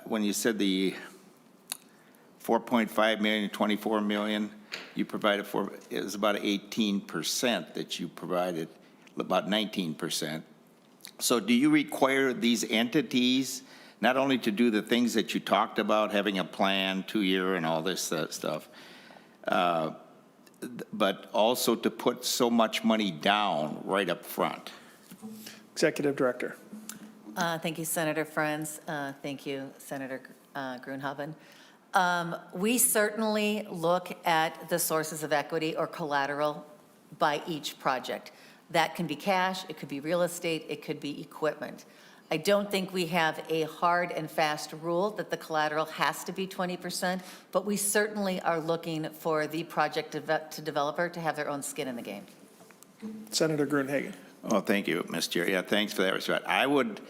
Speaker 9: when you said the 4.5 million, 24 million, you provided for, it was about 18% that you provided, about 19%. So do you require these entities not only to do the things that you talked about, having a plan, 2-year and all this stuff, but also to put so much money down right up front?
Speaker 1: Executive Director.
Speaker 2: Thank you, Senator Friends. Thank you, Senator Gruenhagen. We certainly look at the sources of equity or collateral by each project. That can be cash, it could be real estate, it could be equipment. I don't think we have a hard and fast rule that the collateral has to be 20%, but we certainly are looking for the project developer to have their own skin in the game.
Speaker 1: Senator Gruenhagen.
Speaker 9: Oh, thank you, Mr. Chair. Yeah, thanks for that response. I would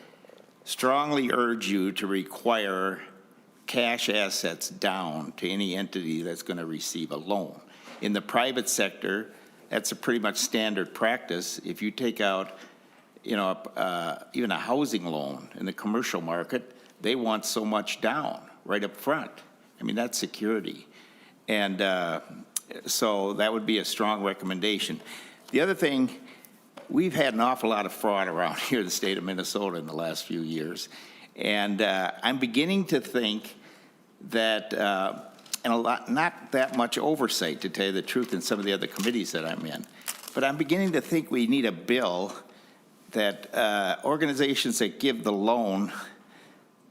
Speaker 9: strongly urge you to require cash assets down to any entity that's going to receive a loan. In the private sector, that's a pretty much standard practice. If you take out, even a housing loan in the commercial market, they want so much down right up front. I mean, that's security. And so that would be a strong recommendation. The other thing, we've had an awful lot of fraud around here in the state of Minnesota in the last few years. And I'm beginning to think that, not that much oversight, to tell you the truth, in some of the other committees that I'm in. But I'm beginning to think we need a bill that organizations that give the loan,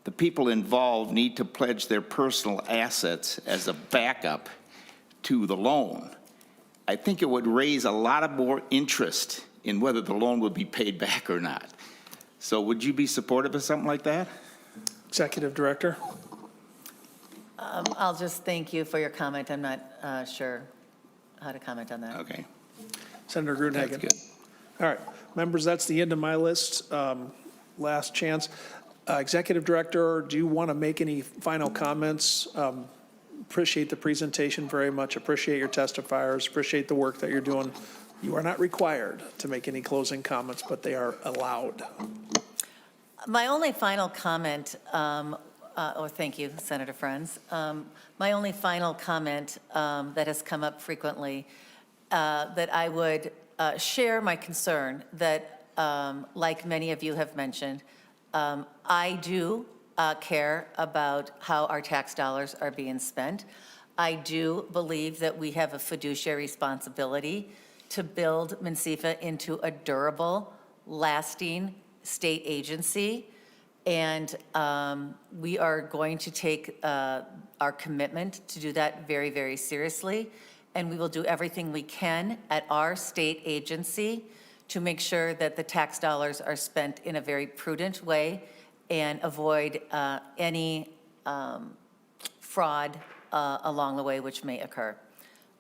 Speaker 9: the people involved need to pledge their personal assets as a backup to the loan. I think it would raise a lot of more interest in whether the loan would be paid back or not. So would you be supportive of something like that?
Speaker 1: Executive Director.
Speaker 2: I'll just thank you for your comment. I'm not sure how to comment on that.
Speaker 9: Okay.
Speaker 1: Senator Gruenhagen.
Speaker 9: That's good.
Speaker 1: All right, members, that's the end of my list. Last chance. Executive Director, do you want to make any final comments? Appreciate the presentation very much. Appreciate your testifiers. Appreciate the work that you're doing. You are not required to make any closing comments, but they are allowed.
Speaker 2: My only final comment, thank you, Senator Friends. My only final comment that has come up frequently, that I would share my concern that, like many of you have mentioned, I do care about how our tax dollars are being spent. I do believe that we have a fiduciary responsibility to build MnCIFA into a durable, lasting state agency. And we are going to take our commitment to do that very, very seriously. And we will do everything we can at our state agency to make sure that the tax dollars are spent in a very prudent way and avoid any fraud along the way which may occur.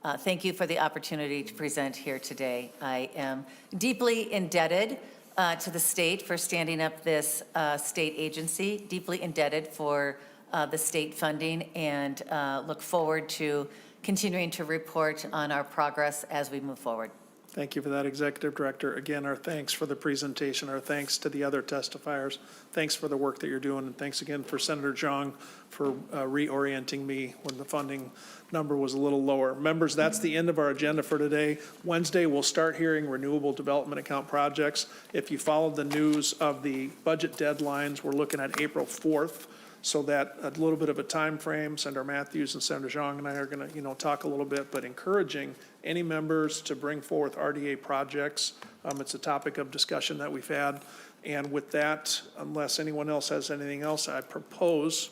Speaker 2: Thank you for the opportunity to present here today. I am deeply indebted to the state for standing up this state agency, deeply indebted for the state funding, and look forward to continuing to report on our progress as we move forward.
Speaker 1: Thank you for that, Executive Director. Again, our thanks for the presentation, our thanks to the other testifiers. Thanks for the work that you're doing, and thanks again for Senator Zhang for reorienting me when the funding number was a little lower. Members, that's the end of our agenda for today. Wednesday, we'll start hearing renewable development account projects. If you followed the news of the budget deadlines, we're looking at April 4th. So that a little bit of a time frame. Senator Matthews and Senator Zhang and I are going to, talk a little bit, but encouraging any members to bring forth RDA projects. It's a topic of discussion that we've had. And with that, unless anyone else has anything else, I propose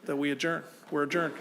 Speaker 1: that we adjourn. We're adjourned.